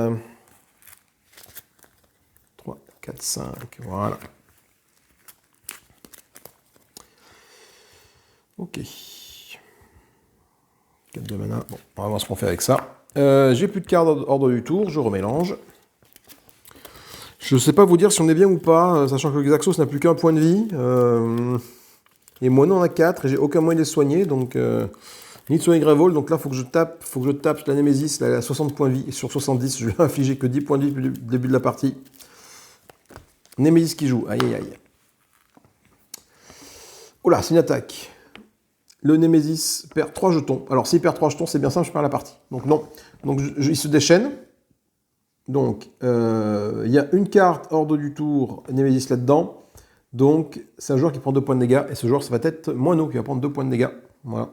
3, 4, 5, voilà. Ok. 4 de mana. Bon, on va voir ce qu'on fait avec ça. J'ai plus de cartes ordre du tour, je remélange. Je ne sais pas vous dire si on est bien ou pas, sachant que le Xaxos n'a plus qu'un point de vie. Et moi, non, on a 4, et j'ai aucun moyen de les soigner, donc ni de soigner Greyvold. Donc là, il faut que je tape la Némésis, là, à 60 points de vie, et sur 70, je vais infliger que 10 points de vie depuis le début de la partie. Némésis qui joue, aïe aïe aïe. Oh là, c'est une attaque. Le Némésis perd 3 jetons. Alors, s'il perd 3 jetons, c'est bien simple, je perds la partie. Donc non. Donc il se déchaîne. Donc, il y a une carte hors du tour Némésis là-dedans. Donc, c'est un joueur qui prend 2 points de dégâts. Et ce joueur, ça va être Moineau qui va prendre 2 points de dégâts. Voilà.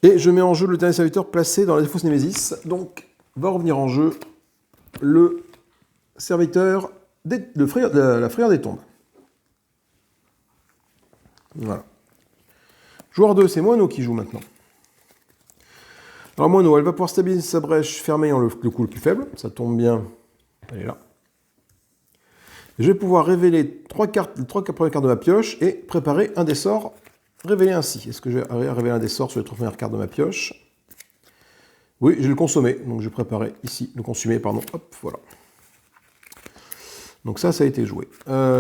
Et je mets en jeu le dernier serviteur placé dans la défausse Némésis. Donc, va revenir en jeu le serviteur de la frayeur des tombes. Voilà. Joueur 2, c'est Moineau qui joue maintenant. Alors Moineau, elle va pouvoir stabiliser sa brèche fermée en le coup le plus faible. Ça tombe bien. Elle est là. Je vais pouvoir révéler les 3 premières cartes de ma pioche et préparer un des sorts révélé ainsi. Est-ce que je vais révéler un des sorts sur les 3 premières cartes de ma pioche? Oui, je vais le consommer. Donc je vais préparer ici, le consumer, pardon. Hop, voilà. Donc ça a été joué.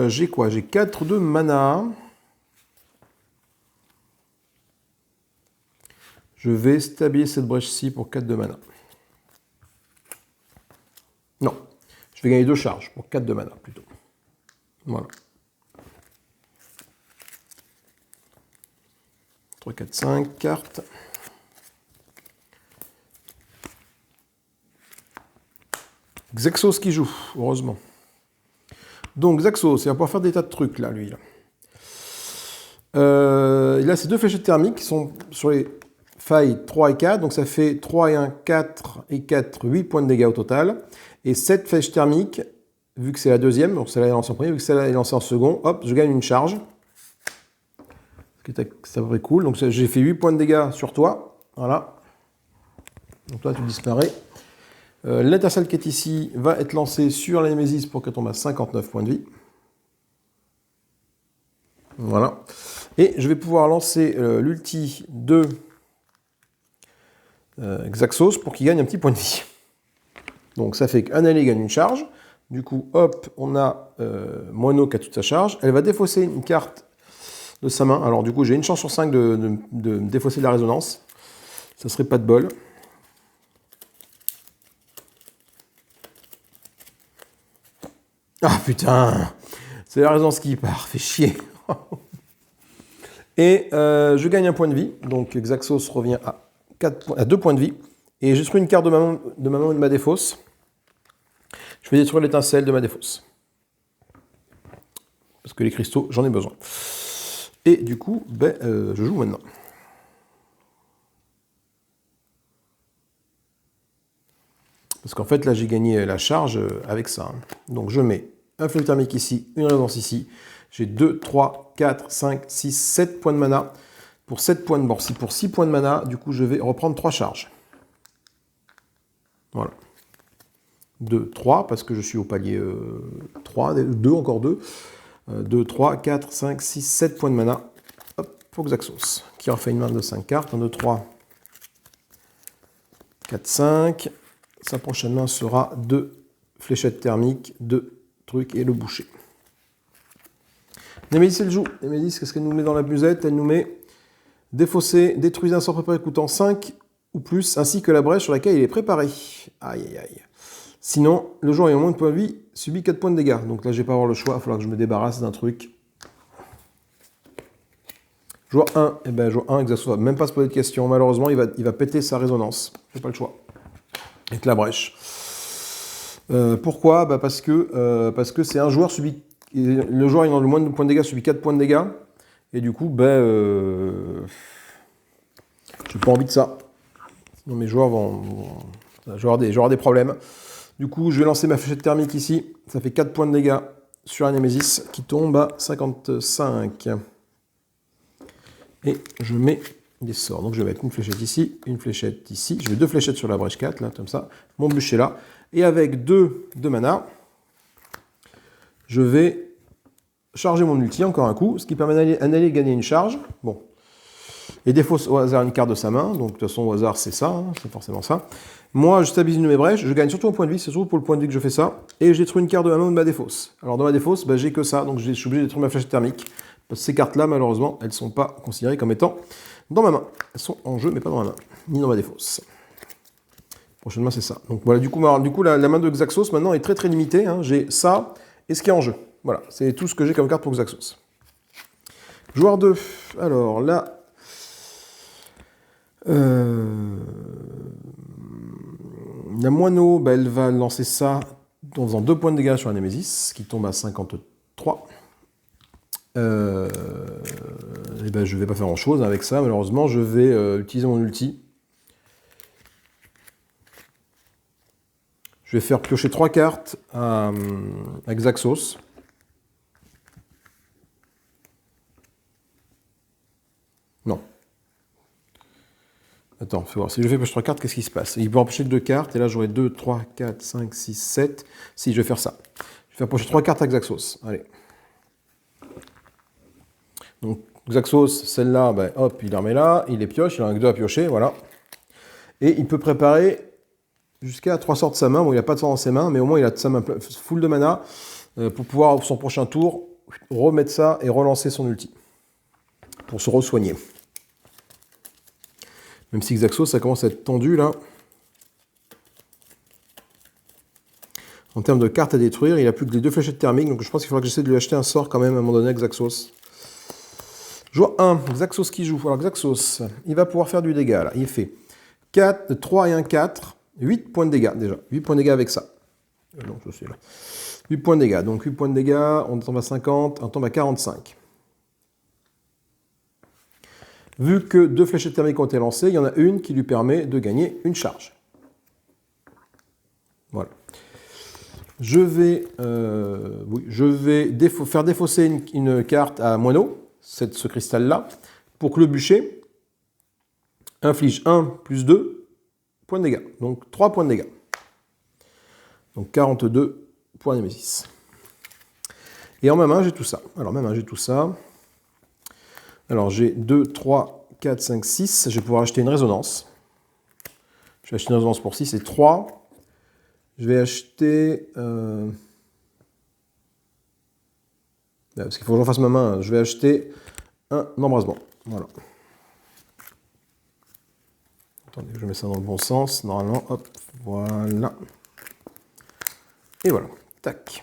J'ai quoi? J'ai 4 de mana. Je vais stabiliser cette brèche-ci pour 4 de mana. Non, je vais gagner 2 charges pour 4 de mana plutôt. Voilà. 3, 4, 5 cartes. Xaxos qui joue, heureusement. Donc Xaxos, il va pouvoir faire des tas de trucs là, lui. Là. Il a ces 2 fléchettes thermiques qui sont sur les failles 3 et 4, donc ça fait 3 et 1, 4 et 4, 8 points de dégâts au total. Et cette flèche thermique, vu que c'est la deuxième, donc celle-là est lancée en premier, vu que celle-là est lancée en second, hop, je gagne une charge. C'est à peu près cool. Donc j'ai fait 8 points de dégâts sur toi. Voilà. Donc là, tu disparais. L'intercelle qui est ici va être lancée sur la Némésis pour qu'elle tombe à 59 points de vie. Voilà. Et je vais pouvoir lancer l'ulti de Xaxos pour qu'il gagne un petit point de vie. Donc ça fait qu'un allié gagne une charge. Du coup, hop, on a Moineau qui a toute sa charge. Elle va défausser une carte de sa main. Alors du coup, j'ai une chance sur 5 de défausser de la résonance. Ça serait pas de bol. Ah putain, c'est la résonance qui part, fait chier. Et je gagne un point de vie. Donc Xaxos revient à 2 points de vie. Et j'ai trouvé une carte de ma main ou de ma défausse. Je vais détruire l'étincelle de ma défausse. Parce que les cristaux, j'en ai besoin. Et du coup, je joue maintenant. Parce qu'en fait, là, j'ai gagné la charge avec ça. Donc, je mets un flux thermique ici, une résonance ici. J'ai 2, 3, 4, 5, 6, 7 points de mana. Pour 7 points de bord. Pour 6 points de mana, du coup, je vais reprendre 3 charges. Voilà. 2, 3, parce que je suis au palier 3, 2, encore 2. 2, 3, 4, 5, 6, 7 points de mana. Hop, pour Xaxos, qui refait une main de 5 cartes. 1, 2, 3, 4, 5. Sa prochaine main sera 2 fléchettes thermiques, 2 trucs et le boucher. Némésis, elle joue. Némésis, qu'est-ce qu'elle nous met dans la musette? Elle nous met défausser, détruisez un sort préparé coûtant 5 ou plus, ainsi que la brèche sur laquelle il est préparé. Aïe, aïe, aïe. Sinon, le joueur ayant moins de points de vie subit 4 points de dégâts. Donc là, je ne vais pas avoir le choix, il va falloir que je me débarrasse d'un truc. Joueur 1, eh ben, joueur 1, Xaxos va même pas se poser de questions. Malheureusement, il va péter sa résonance. J'ai pas le choix. Avec la brèche. Pourquoi? Parce que c'est un joueur subit. Le joueur ayant le moins de points de dégâts subit 4 points de dégâts. Et du coup, j'ai pas envie de ça. Sinon mes joueurs j'aurai des problèmes. Du coup, je vais lancer ma fléchette thermique ici. Ça fait 4 points de dégâts sur un Némésis qui tombe à 55. Et je mets des sorts. Donc je vais mettre une fléchette ici, une fléchette ici. Je mets 2 fléchettes sur la brèche 4, là, comme ça. Mon bûcher là. Et avec 2 de mana, je vais charger mon ulti encore un coup, ce qui permet d'aller gagner une charge. Bon. Et défausse au hasard une carte de sa main. Donc de toute façon, au hasard, c'est ça. Hein, c'est forcément ça. Moi, je stabilise une de mes brèches. Je gagne surtout un point de vie. C'est surtout pour le point de vie que je fais ça. Et je détruis une carte de ma main de ma défausse. Alors dans ma défausse, j'ai que ça. Donc je suis obligé de détruire ma flèche thermique. Parce que ces cartes-là, malheureusement, elles ne sont pas considérées comme étant dans ma main. Elles sont en jeu, mais pas dans ma main. Ni dans ma défausse. Prochaine main, c'est ça. Donc voilà, du coup la main de Xaxos, maintenant, est très très limitée. Hein. J'ai ça et ce qui est en jeu. Voilà, c'est tout ce que j'ai comme carte pour Xaxos. Joueur 2. Alors là... la moineau, elle va lancer ça en faisant 2 points de dégâts sur un Némésis, qui tombe à 53. Je ne vais pas faire grand chose avec ça, malheureusement. Je vais utiliser mon ulti. Je vais faire piocher 3 cartes à Xaxos. Non. Attends, fais voir. Si je fais piocher 3 cartes, qu'est-ce qui se passe? Il peut empêcher 2 cartes, et là j'aurai 2, 3, 4, 5, 6, 7. Si, je vais faire ça. Je vais faire piocher 3 cartes à Xaxos. Allez. Donc, Xaxos, celle-là, hop, il la remet là, il les pioche, il en a que 2 à piocher, voilà. Et il peut préparer jusqu'à 3 sorts de sa main. Bon, il n'a pas de sort dans ses mains, mais au moins il a de sa main full de mana pour pouvoir, son prochain tour, remettre ça et relancer son ulti. Pour se re-soigner. Même si Xaxos, ça commence à être tendu, là. En termes de cartes à détruire, il n'a plus que les 2 fléchettes thermiques, donc je pense qu'il faudra que j'essaie de lui acheter un sort quand même à un moment donné, Xaxos. Joueur 1, Xaxos qui joue. Alors Xaxos, il va pouvoir faire du dégât, là. Il fait 4, 3 et 1, 4, 8 points de dégâts, déjà. 8 points de dégâts avec ça. Non, je sais, là. 8 points de dégâts. Donc 8 points de dégâts, on tombe à 50, on tombe à 45. Vu que 2 fléchettes thermiques ont été lancées, il y en a une qui lui permet de gagner une charge. Voilà. Je vais faire défausser une carte à moineau, ce cristal-là, pour que le bûcher inflige 1 plus 2 points de dégâts. Donc 3 points de dégâts. Donc 42 points de Némésis. Et en ma main, j'ai tout ça. Alors, ma main, j'ai tout ça. Alors, j'ai 2, 3, 4, 5, 6. Je vais pouvoir acheter une résonance. Je vais acheter une résonance pour 6 et 3. Je vais acheter... parce qu'il faut que j'en fasse ma main. Je vais acheter un embrasement. Voilà. Attendez, je mets ça dans le bon sens. Normalement, hop, voilà. Et voilà. Tac.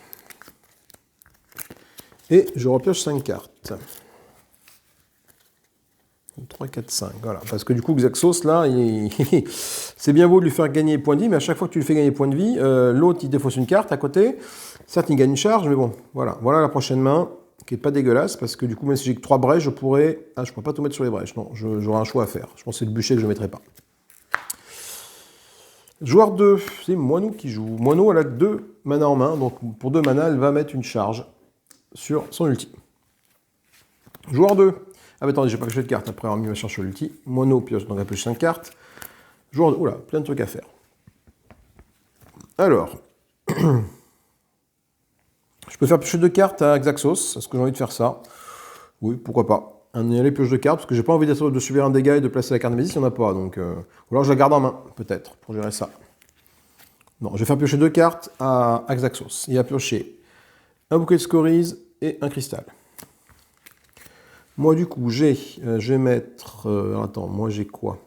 Et je repioche 5 cartes. 3, 4, 5, voilà. Parce que du coup, Xaxos, là, c'est bien beau de lui faire gagner point de vie, mais à chaque fois que tu lui fais gagner point de vie, l'autre, il défausse une carte à côté. Certes, il gagne une charge, mais bon, voilà. Voilà la prochaine main, qui n'est pas dégueulasse, parce que du coup, même si j'ai que 3 brèches, je pourrais... Ah, je ne pourrais pas tout mettre sur les brèches, non, j'aurai un choix à faire. Je pense que c'est le bûcher que je ne mettrai pas. Joueur 2, c'est Moineau qui joue. Moineau, elle a 2 mana en main, donc pour 2 mana, elle va mettre une charge sur son ulti. Joueur 2. Ah, mais attendez, j'ai pas pioché de cartes après avoir mis ma charge sur l'ulti. Moineau pioche, donc elle pioche 5 cartes. Joueur 2. Oula, plein de trucs à faire. Alors. Je peux faire piocher 2 cartes à Xaxos. Est-ce que j'ai envie de faire ça? Oui, pourquoi pas. Un aller pioche de cartes, parce que j'ai pas envie de subir un dégât et de placer la carte Némésis, il n'y en a pas. Donc, ou alors je la garde en main, peut-être, pour gérer ça. Non, je vais faire piocher 2 cartes à Xaxos. Il va piocher un bouquet de scories et un cristal. Moi, du coup, je vais mettre... attends, moi, j'ai quoi?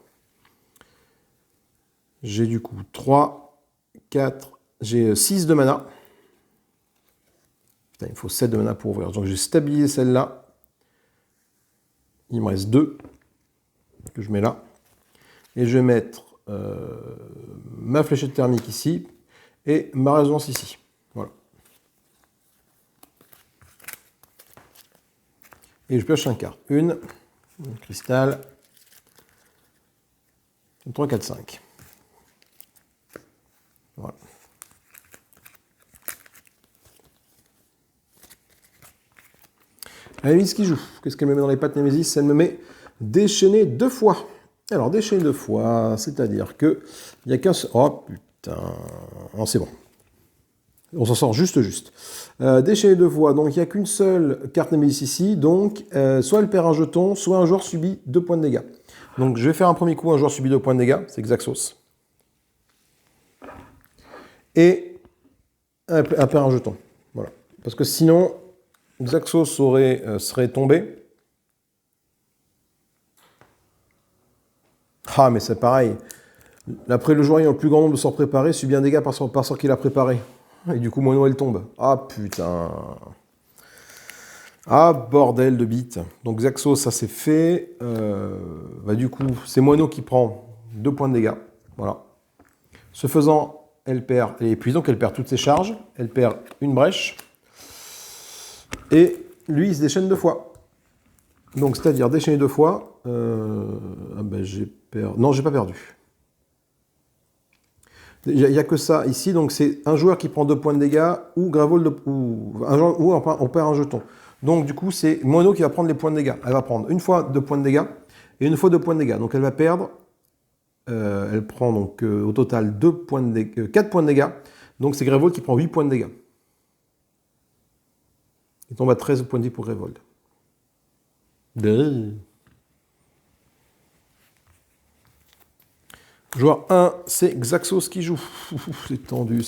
J'ai du coup 3, 4... J'ai 6 de mana. Putain, il me faut 7 de mana pour ouvrir. Donc, j'ai stabilisé celle-là. Il me reste 2 que je mets là. Et je vais mettre ma fléchette thermique ici et ma résonance ici. Voilà. Et je pioche 5 cartes. Une cristal, 3, 4, 5. Voilà. La Némésis qui joue. Qu'est-ce qu'elle me met dans les pattes Némésis? Elle me met déchaîné 2 fois. Alors, déchaîné 2 fois, c'est-à-dire que il n'y a qu'un seul... Oh putain... Non, c'est bon. On s'en sort juste. Déchaîné 2 fois, donc il n'y a qu'une seule carte Némésis ici, donc soit elle perd un jeton, soit un joueur subit 2 points de dégâts. Donc je vais faire un premier coup, un joueur subit 2 points de dégâts, c'est Xaxos. Et elle perd un jeton. Voilà. Parce que sinon, Xaxos serait tombé. Ah, mais c'est pareil. Après, le joueur ayant le plus grand nombre de sorts préparés subit un dégât par sort qu'il a préparé. Et du coup, Moineau, elle tombe. Ah, putain. Ah, bordel de bite. Donc, Xaxos, ça c'est fait. Bah, du coup, c'est Moineau qui prend 2 points de dégâts. Voilà. Ce faisant, elle perd... Et puis, donc, elle perd toutes ses charges. Elle perd une brèche. Et lui, il se déchaîne 2 fois. Donc, c'est-à-dire déchaîner 2 fois. Ah ben, j'ai perdu. Non, j'ai pas perdu. Il n'y a que ça ici. Donc, c'est un joueur qui prend 2 points de dégâts ou Gravel ou on perd un jeton. Donc, du coup, c'est Moineau qui va prendre les points de dégâts. Elle va prendre une fois 2 points de dégâts et une fois 2 points de dégâts. Donc, elle va perdre. Elle prend donc au total 4 points de dégâts. Donc, c'est Gravel qui prend 8 points de dégâts. Il tombe à 13 points de vie pour Gravel. Joueur 1, c'est Xaxos qui joue. C'est tendu.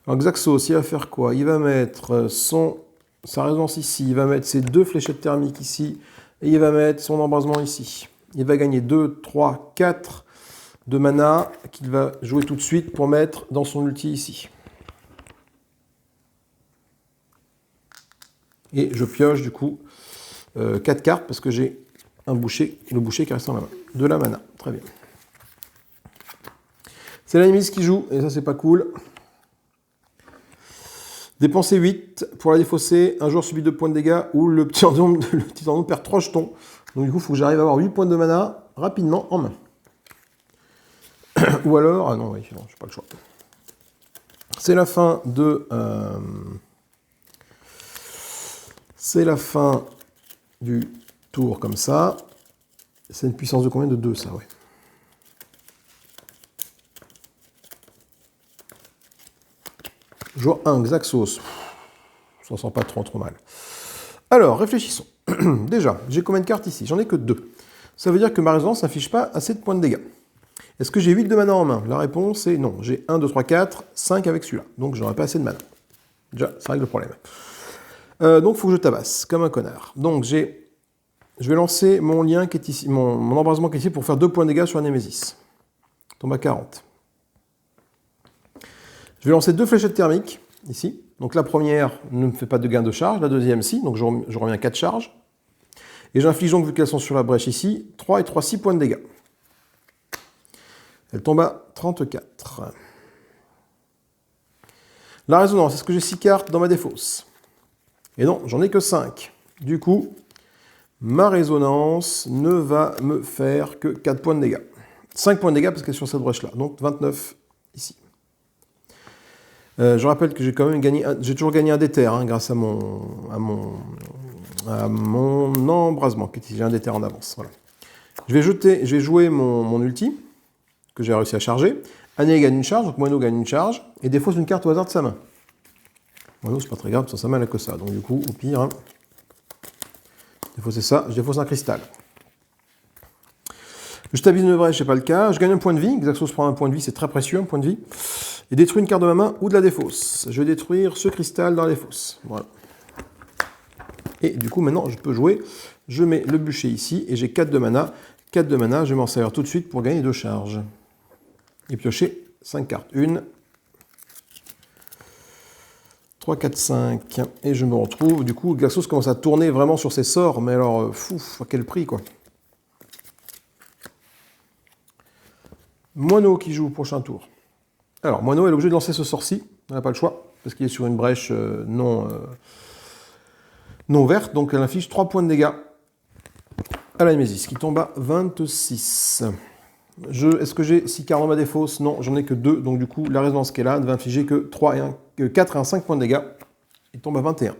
Alors Xaxos, il va faire quoi? Il va mettre sa résonance ici, il va mettre ses 2 fléchettes thermiques ici, et il va mettre son embrasement ici. Il va gagner 2, 3, 4 de mana qu'il va jouer tout de suite pour mettre dans son ulti ici. Et je pioche du coup 4 cartes parce que j'ai le boucher qui reste dans la main. De la mana, très bien. C'est la Némésis qui joue, et ça c'est pas cool. Dépenser 8 pour la défausser, un joueur subit 2 points de dégâts ou le petit tendon perd 3 jetons. Donc du coup, il faut que j'arrive à avoir 8 points de mana rapidement en main. Ou alors... Ah non, oui, non, j'ai pas le choix. C'est la fin de... C'est la fin du tour comme ça. C'est une puissance de combien? De 2, ça, ouais. Joueur 1, Xaxos. Ça ne sent pas trop mal. Alors, réfléchissons. Déjà, j'ai combien de cartes ici? J'en ai que 2. Ça veut dire que ma résonance n'affiche pas assez de points de dégâts. Est-ce que j'ai 8 de mana en main? La réponse est non. J'ai 1, 2, 3, 4, 5 avec celui-là. Donc, j'aurais pas assez de mana. Déjà, ça règle le problème. Donc, il faut que je tabasse, comme un connard. Donc, je vais lancer mon lien qui est ici, mon embrasement qui est ici pour faire 2 points de dégâts sur la Némésis. Tombe à 40. Je vais lancer 2 fléchettes thermiques, ici. Donc la première ne me fait pas de gain de charge, la deuxième si, donc je reviens à 4 charges. Et j'inflige donc, vu qu'elles sont sur la brèche ici, 3 et 3, 6 points de dégâts. Elle tombe à 34. La résonance, est-ce que j'ai 6 cartes dans ma défausse? Et non, j'en ai que 5. Du coup, ma résonance ne va me faire que 4 points de dégâts. 5 points de dégâts parce qu'elle est sur cette brèche-là. Donc 29 ici. Je rappelle que j'ai quand même gagné, j'ai toujours gagné un déter hein, grâce à mon embrasement. J'ai un déter en avance. Voilà. Je vais jouer mon ulti que j'ai réussi à charger. Annie gagne une charge, donc Moineau gagne une charge et défausse une carte au hasard de sa main. Moineau, c'est pas très grave, sa main elle a que ça. Donc du coup, au pire, hein, défausser ça, je défausse un cristal. Je stabilise une brèche, c'est pas le cas. Je gagne un point de vie. Xaxos prend un point de vie, c'est très précieux, un point de vie. Et détruit une carte de ma main ou de la défausse. Je vais détruire ce cristal dans la défausse. Voilà. Et du coup, maintenant, je peux jouer. Je mets le bûcher ici et j'ai 4 de mana. 4 de mana, je vais m'en servir tout de suite pour gagner 2 charges. Et piocher 5 cartes. 1, 3, 4, 5. Et je me retrouve. Du coup, Xaxos commence à tourner vraiment sur ses sorts. Mais alors, à quel prix, quoi. Moineau qui joue au prochain tour. Alors, Moineau est obligé de lancer ce sort-ci. Elle n'a pas le choix, parce qu'il est sur une brèche non verte. Donc, elle inflige 3 points de dégâts à la Némésis, qui tombe à 26. Est-ce que j'ai 6 cartes dans ma défausse? Non, j'en ai que 2. Donc, du coup, la résonance qu'elle a ne va infliger que 4 et 5 points de dégâts. Il tombe à 21.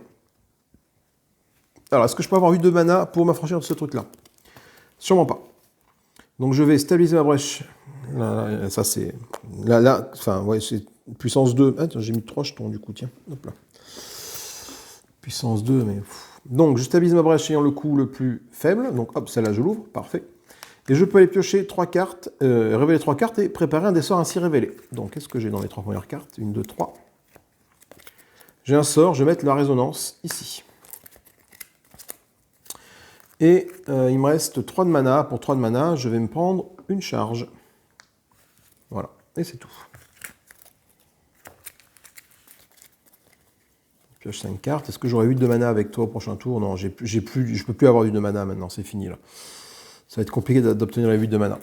Alors, est-ce que je peux avoir 8 de mana pour m'affranchir de ce truc-là? Sûrement pas. Donc, je vais stabiliser ma brèche. Là, ça c'est. Là, enfin, ouais, c'est puissance 2. Ah, j'ai mis 3 jetons du coup, tiens. Hop là. Puissance 2, mais. Donc, je stabilise ma brèche ayant le coût le plus faible. Donc, hop, celle-là, je l'ouvre. Parfait. Et je peux aller piocher 3 cartes, révéler 3 cartes et préparer un des sorts ainsi révélés. Donc, qu'est-ce que j'ai dans les 3 premières cartes? 1, 2, 3. J'ai un sort, je vais mettre la résonance ici. Et il me reste 3 de mana. Pour 3 de mana, je vais me prendre une charge. Voilà, et c'est tout. Je pioche 5 cartes. Est-ce que j'aurai 8 de mana avec toi au prochain tour? Non, je peux plus avoir 8 de mana maintenant, c'est fini là. Ça va être compliqué d'obtenir les 8 de mana.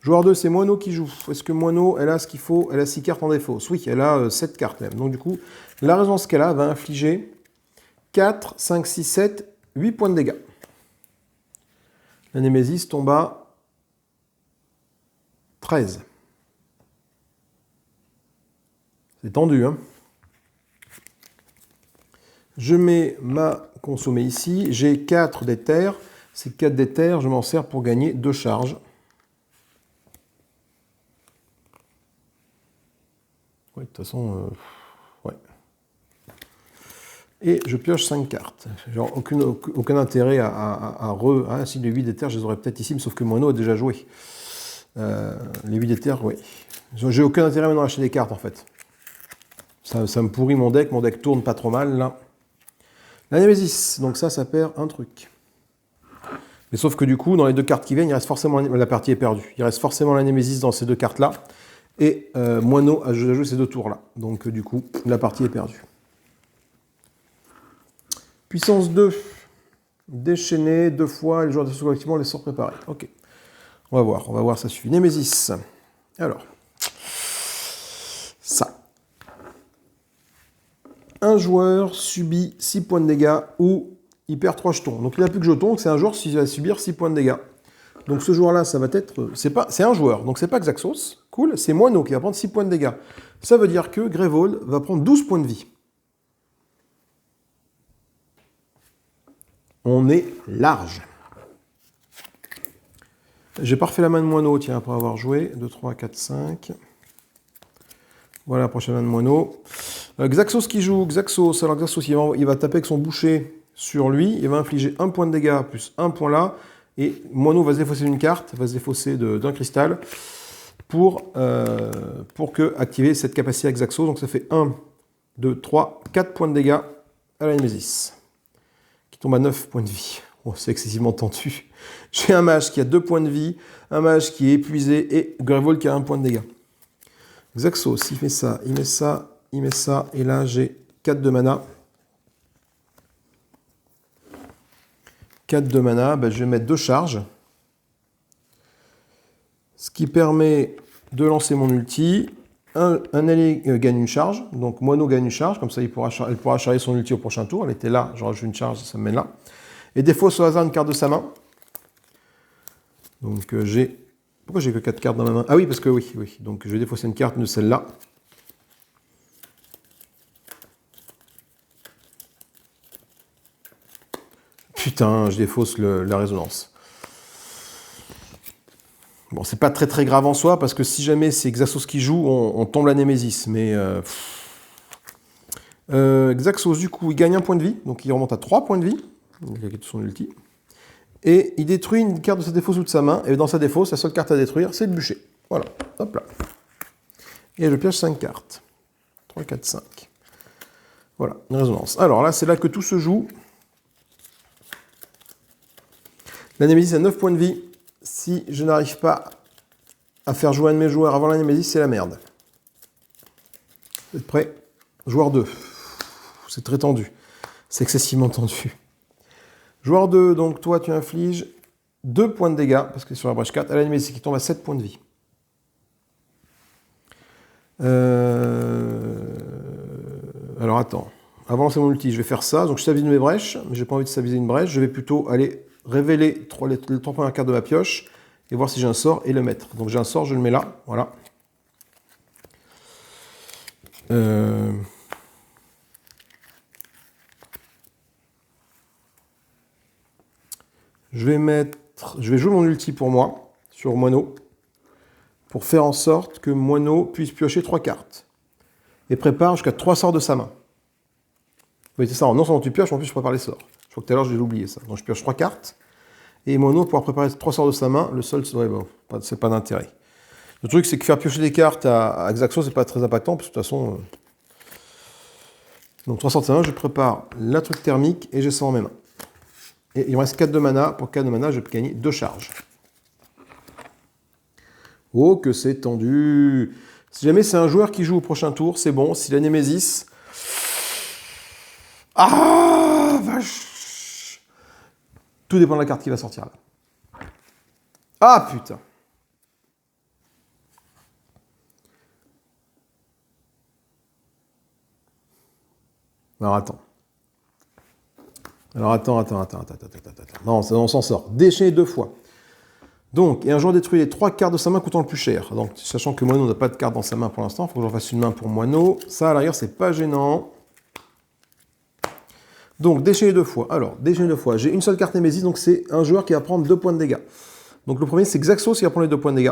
Joueur 2, c'est Moineau qui joue. Est-ce que Moineau, elle a ce qu'il faut? Elle a 6 cartes en défausse. Oui, elle a 7 cartes même. Donc du coup, la résonance qu'elle a va infliger 4, 5, 6, 7, 8 points de dégâts. La Némésis tombe à 13. C'est tendu, hein. Je mets ma consommée ici. J'ai 4 d'éther. Ces 4 d'éther, je m'en sers pour gagner 2 charges. Oui, de toute façon, ouais. Et je pioche 5 cartes. Genre, aucun intérêt à Ah, si les 8 d'éther, je les aurais peut-être ici, mais sauf que Moineau a déjà joué. Les 8 d'éther, oui. J'ai aucun intérêt maintenant à acheter des cartes, en fait. Ça me pourrit mon deck. Mon deck tourne pas trop mal, là. La Némésis, donc ça perd un truc. Mais sauf que du coup, dans les 2 cartes qui viennent, il reste forcément la partie est perdue. Il reste forcément la Némésis dans ces 2 cartes-là. Et Moineau a joué ces 2 tours-là. Donc du coup, la partie est perdue. Puissance 2. Déchaîné 2 fois. Les joueurs de collectivement les sorts préparés. Ok. On va voir, ça suffit. Némésis. Alors. Ça. Un joueur subit 6 points de dégâts ou il perd 3 jetons. Donc il n'a plus que jetons, c'est un joueur qui va subir 6 points de dégâts. Donc ce joueur-là, ça va être... C'est un joueur, donc c'est pas Xaxos. Cool, c'est Moineau qui va prendre 6 points de dégâts. Ça veut dire que Grévol va prendre 12 points de vie. On est large. J'ai pas refait la main de Moineau, tiens, après avoir joué. 2, 3, 4, 5. Voilà la prochaine main de Moineau. Xaxos qui joue. Xaxos, alors Xaxos, il va taper avec son boucher sur lui. Il va infliger 1 point de dégâts plus 1 point là. Et Moineau va se défausser d'une carte, va se défausser d'un cristal pour activer cette capacité avec Xaxos. Donc ça fait 1, 2, 3, 4 points de dégâts à la Némésis, qui tombe à 9 points de vie. Oh, c'est excessivement tendu. J'ai un mage qui a 2 points de vie, un mage qui est épuisé et Grévol qui a 1 point de dégâts. Xaxos, il fait ça, il met ça, et là j'ai 4 de mana. 4 de mana, je vais mettre 2 charges. Ce qui permet de lancer mon ulti. Un allié gagne une charge, donc Moineau gagne une charge, comme ça elle pourra charger son ulti au prochain tour. Elle était là, je rajoute une charge, ça me mène là. Et défausse au hasard une carte de sa main. Donc j'ai... Pourquoi j'ai que 4 cartes dans ma main? Ah oui, parce que oui. Donc je vais défausser une carte de celle-là. Putain, je défausse la résonance. Bon, c'est pas très grave en soi, parce que si jamais c'est Xaxos qui joue, on tombe la Némésis. Mais Xaxos, du coup, il gagne un point de vie, donc il remonte à 3 points de vie. Il a son ulti. Et il détruit une carte de sa défausse ou de sa main, et dans sa défausse, la seule carte à détruire, c'est le bûcher. Voilà, hop là. Et je pioche 5 cartes. 3, 4, 5. Voilà, une résonance. Alors là, c'est là que tout se joue. La Némésis a 9 points de vie. Si je n'arrive pas à faire jouer un de mes joueurs avant la Némésis, c'est la merde. Vous êtes prêts? Joueur 2. C'est très tendu. C'est excessivement tendu. Joueur 2, donc toi, tu infliges 2 points de dégâts, parce que c'est sur la brèche 4, à la Némésis qui tombe à 7 points de vie. Alors attends. Avant de lancer mon ulti, je vais faire ça. Donc je stabilise mes brèches, mais j'ai pas envie de stabiliser une brèche. Je vais plutôt aller révéler les 3 premières cartes de ma pioche et voir si j'ai un sort et le mettre. Donc j'ai un sort, je le mets là. Voilà. Je vais jouer mon ulti pour moi, sur Moineau, pour faire en sorte que Moineau puisse piocher 3 cartes. Et prépare jusqu'à 3 sorts de sa main. Oui, c'est ça, non seulement tu pioches, en plus je prépare les sorts. Je crois que tout à l'heure, je l'ai oublié ça. Donc je pioche 3 cartes. Et Moineau pourra préparer 3 sorts de sa main. Le seul, c'est pas d'intérêt. Le truc, c'est que faire piocher des cartes à Xaxos, c'est pas très impactant, parce que de toute façon... Donc 3 sorts de sa main, je prépare la truc thermique et j'ai ça en mes mains. Et il me reste 4 de mana. Pour 4 de mana, je peux gagner 2 charges. Oh, que c'est tendu! Si jamais c'est un joueur qui joue au prochain tour, c'est bon. Si la Némésis... Ah, vache! Tout dépend de la carte qui va sortir là. Ah, putain! Alors, attends. Non, on s'en sort. Déchaîner 2 fois. Donc, et un joueur détruit les 3 cartes de sa main coûtant le plus cher. Donc, sachant que Moineau n'a pas de carte dans sa main pour l'instant, il faut que j'en fasse une main pour Moineau. Ça, à l'arrière, c'est pas gênant. Donc, déchaîner 2 fois. Alors, déchaîner 2 fois. J'ai une seule carte Némésis, donc c'est un joueur qui va prendre 2 points de dégâts. Donc, le premier, c'est Xaxos qui va prendre les 2 points de dégâts.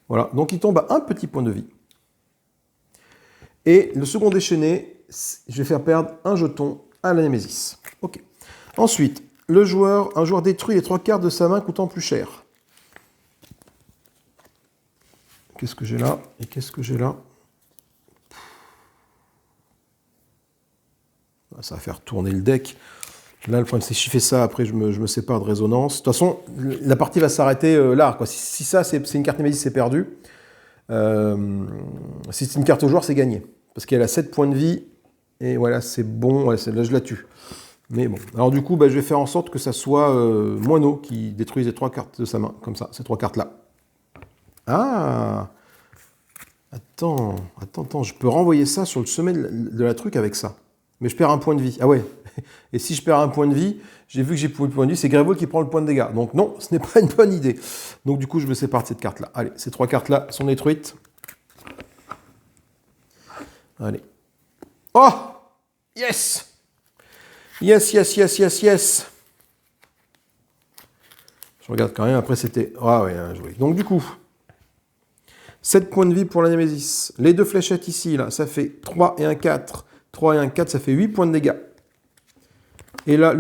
Voilà. Donc, il tombe à un petit point de vie. Et le second déchaîné, je vais faire perdre un jeton à la Némésis. Ok. Ensuite, un joueur détruit les 3 cartes de sa main coûtant plus cher. Qu'est-ce que j'ai là? Et qu'est-ce que j'ai là? Ça va faire tourner le deck. Là, le problème, c'est que si je fais ça, après, je me sépare de résonance. De toute façon, la partie va s'arrêter là, quoi. Si ça, c'est une carte Némésis, c'est perdu. Si c'est une carte au joueur, c'est gagné. Parce qu'elle a 7 points de vie. Et voilà, c'est bon. Ouais, là, je la tue. Mais bon. Alors du coup, je vais faire en sorte que ça soit Moineau qui détruise les 3 cartes de sa main. Comme ça, ces 3 cartes-là. Ah! Attends. Je peux renvoyer ça sur le sommet de la truc avec ça. Mais je perds un point de vie. Ah ouais. Et si je perds un point de vie, j'ai vu que j'ai plus de point de vie, c'est Grévol qui prend le point de dégâts. Donc non, ce n'est pas une bonne idée. Donc du coup, je me sépare de cette carte-là. Allez, ces 3 cartes-là sont détruites. Allez. Oh! Yes! Yes! Je regarde quand même, après c'était... Ah ouais, joué. Donc du coup, 7 points de vie pour la Némésis. Les 2 fléchettes ici, là, ça fait 3 et un 4. 3 et un 4, ça fait 8 points de dégâts. Et là,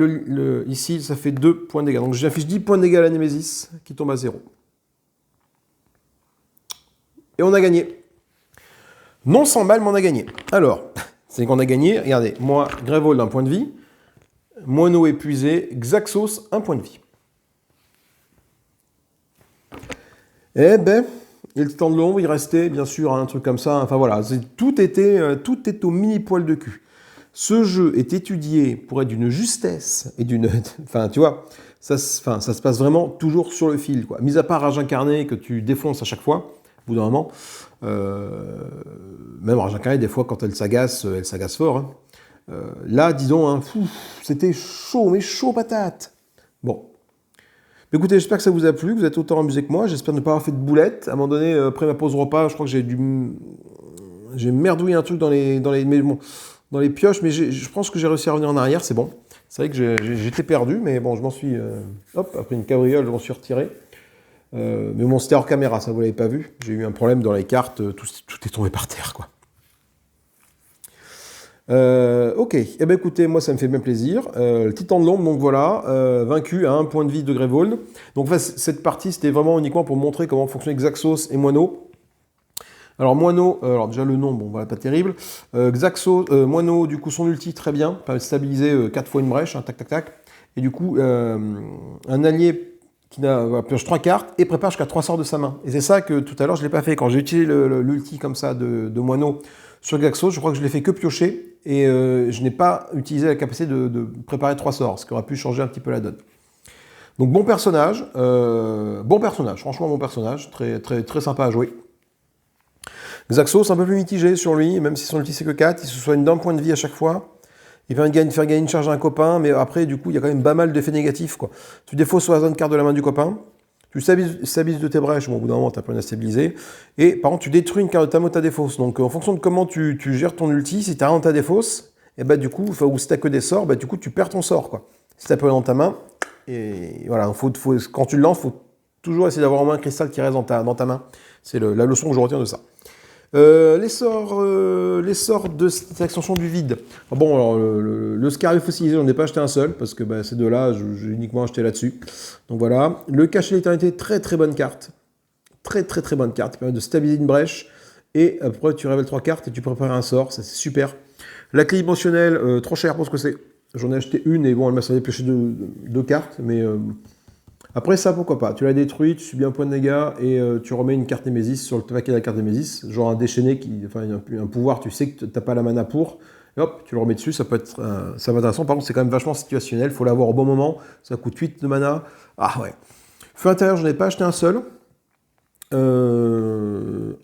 ici, ça fait 2 points de dégâts. Donc j'affiche 10 points de dégâts à la Némésis, qui tombe à 0. Et on a gagné. Non sans mal, mais on a gagné. Alors, c'est qu'on a gagné. Regardez, moi, Grévol, un point de vie. Moineau épuisé. Xaxos, un point de vie. Eh ben, et le temps de l'ombre, il restait, bien sûr, un truc comme ça. Enfin voilà, tout était au mini-poil de cul. Ce jeu est étudié pour être d'une justesse et d'une... Enfin, tu vois, ça se passe vraiment toujours sur le fil, quoi. Mis à part Rage Incarné que tu défonces à chaque fois, au bout d'un moment. Même Rage Incarné, des fois, quand elle s'agace fort. Hein. Là, disons, hein, c'était chaud, mais chaud patate. Bon. Écoutez, j'espère que ça vous a plu, que vous êtes autant amusé que moi. J'espère ne pas avoir fait de boulettes. À un moment donné, après ma pause repas, je crois que j'ai merdouillé un truc dans les pioches, mais je pense que j'ai réussi à revenir en arrière, c'est bon. C'est vrai que j'étais perdu, mais bon, je m'en suis... après une cabriole, je m'en suis retiré. Mais bon, c'était hors caméra, ça vous l'avez pas vu. J'ai eu un problème dans les cartes, tout est tombé par terre, quoi. Ok, eh ben écoutez, moi ça me fait bien plaisir. Le Titan de l'ombre, donc voilà, vaincu à 1 point de vie de Grevold. Donc enfin, cette partie, c'était vraiment uniquement pour montrer comment fonctionnait Xaxos et Moineau. Alors Moineau, alors déjà le nom, bon voilà, pas terrible. Moineau, du coup son ulti très bien, permet de stabiliser 4 fois une brèche, hein, tac tac tac. Et du coup, un allié qui pioche 3 cartes et prépare jusqu'à 3 sorts de sa main. Et c'est ça que tout à l'heure je ne l'ai pas fait. Quand j'ai utilisé l'ulti comme ça de Moineau sur Xaxos, je crois que je l'ai fait que piocher et je n'ai pas utilisé la capacité de préparer 3 sorts, ce qui aurait pu changer un petit peu la donne. Donc bon personnage, franchement bon personnage, très, très, très sympa à jouer. Xaxos, un peu plus mitigé sur lui, même si son ulti c'est que 4, il se soigne d'un point de vie à chaque fois. Il va faire gagner une charge à un copain, mais après, du coup, il y a quand même pas mal d'effets négatifs, quoi. Tu défausses sur la zone carte de la main du copain, tu stabilises de tes brèches, bon, au bout d'un moment, tu n'as plus rien à stabiliser, et par contre, tu détruis une carte de ta main ou ta défausse. Donc, en fonction de comment tu gères ton ulti, si tu as rien dans ta défausse, et bah, du coup, ou si tu n'as que des sorts, bah, du coup, tu perds ton sort, quoi. Si tu n'as plus rien dans ta main, et voilà, quand tu le lances, il faut toujours essayer d'avoir au moins un cristal qui reste dans ta main. C'est la leçon que je retiens de ça. Les sorts de cette extension du vide. Bon, alors le Scarabée fossilisé, j'en ai pas acheté un seul, parce que bah, ces deux-là, j'ai uniquement acheté là-dessus. Donc voilà. Le Cachet de l'éternité, très très bonne carte. Très très très bonne carte. Il permet de stabiliser une brèche. Et après, tu révèles 3 cartes et tu prépares un sort. Ça, c'est super. La clé dimensionnelle, trop cher pour ce que c'est. J'en ai acheté une et bon, elle m'a servi à piocher 2 cartes, mais... Après ça, pourquoi pas. Tu l'as détruit, tu subis un point de dégâts et tu remets une carte Némésis sur le paquet de la carte Némésis, genre un déchaîné, un pouvoir, tu sais que tu n'as pas la mana pour, et hop, tu le remets dessus, ça peut être intéressant. Par contre, c'est quand même vachement situationnel, il faut l'avoir au bon moment, ça coûte 8 de mana. Ah ouais. Feu intérieur, je n'ai pas acheté un seul.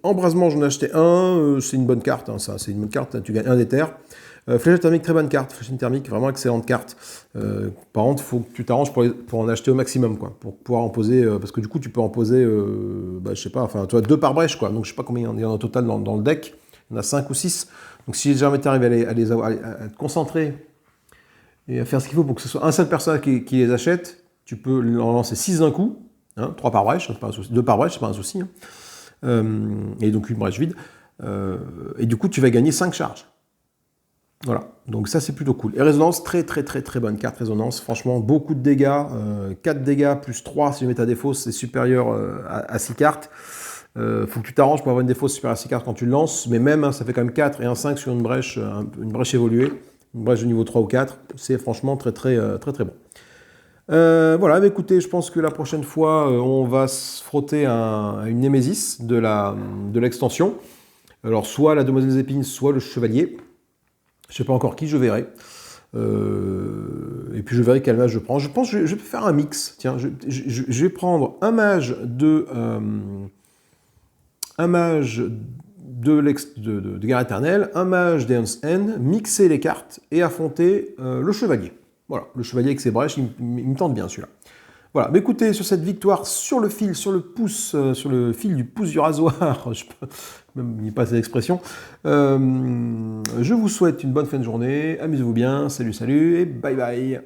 Embrasement, j'en ai acheté un, c'est une bonne carte, hein, ça, c'est une bonne carte, tu gagnes un d'éther. Fléchette thermique, très bonne carte. Fléchette thermique, vraiment excellente carte. Par contre, il faut que tu t'arranges pour en acheter au maximum, quoi, pour pouvoir en poser, parce que du coup, tu peux en poser, je sais pas, enfin, tu vois, 2 par brèche, quoi. Donc, je sais pas combien il y en a au total dans le deck. Il y en a 5 ou 6. Donc, si jamais tu arrives à te concentrer et à faire ce qu'il faut pour que ce soit un seul personnage qui les achète, tu peux en lancer 6 d'un coup. Hein, 3 par brèche, c'est pas un souci. 2 par brèche, c'est pas un souci. Hein. Et donc, une brèche vide. Et du coup, tu vas gagner 5 charges. Voilà, donc ça c'est plutôt cool. Et Résonance, très très très très bonne carte Résonance, franchement beaucoup de dégâts, 4 dégâts plus 3 si je mets ta défausse, c'est supérieur à 6 cartes. Faut que tu t'arranges pour avoir une défausse supérieure à 6 cartes quand tu le lances, mais même ça fait quand même 4 et un 5 sur une brèche évoluée, une brèche de niveau 3 ou 4, c'est franchement très très très très bon. Voilà, mais écoutez, je pense que la prochaine fois, on va se frotter à une Némésis de l'extension. Alors soit la Demoiselle des Épines, soit le Chevalier. Je ne sais pas encore qui, je verrai. Et puis je verrai quel mage je prends. Je pense que je vais faire un mix. Tiens, je vais prendre un mage de Guerre éternelle, un mage d'Aeon's End, mixer les cartes et affronter le chevalier. Voilà, le chevalier avec ses brèches, il me tente bien celui-là. Voilà, mais écoutez, sur cette victoire sur le fil, sur le fil du pouce du rasoir, je peux même n'y pas cette expression, je vous souhaite une bonne fin de journée, amusez-vous bien, salut, salut, et bye bye.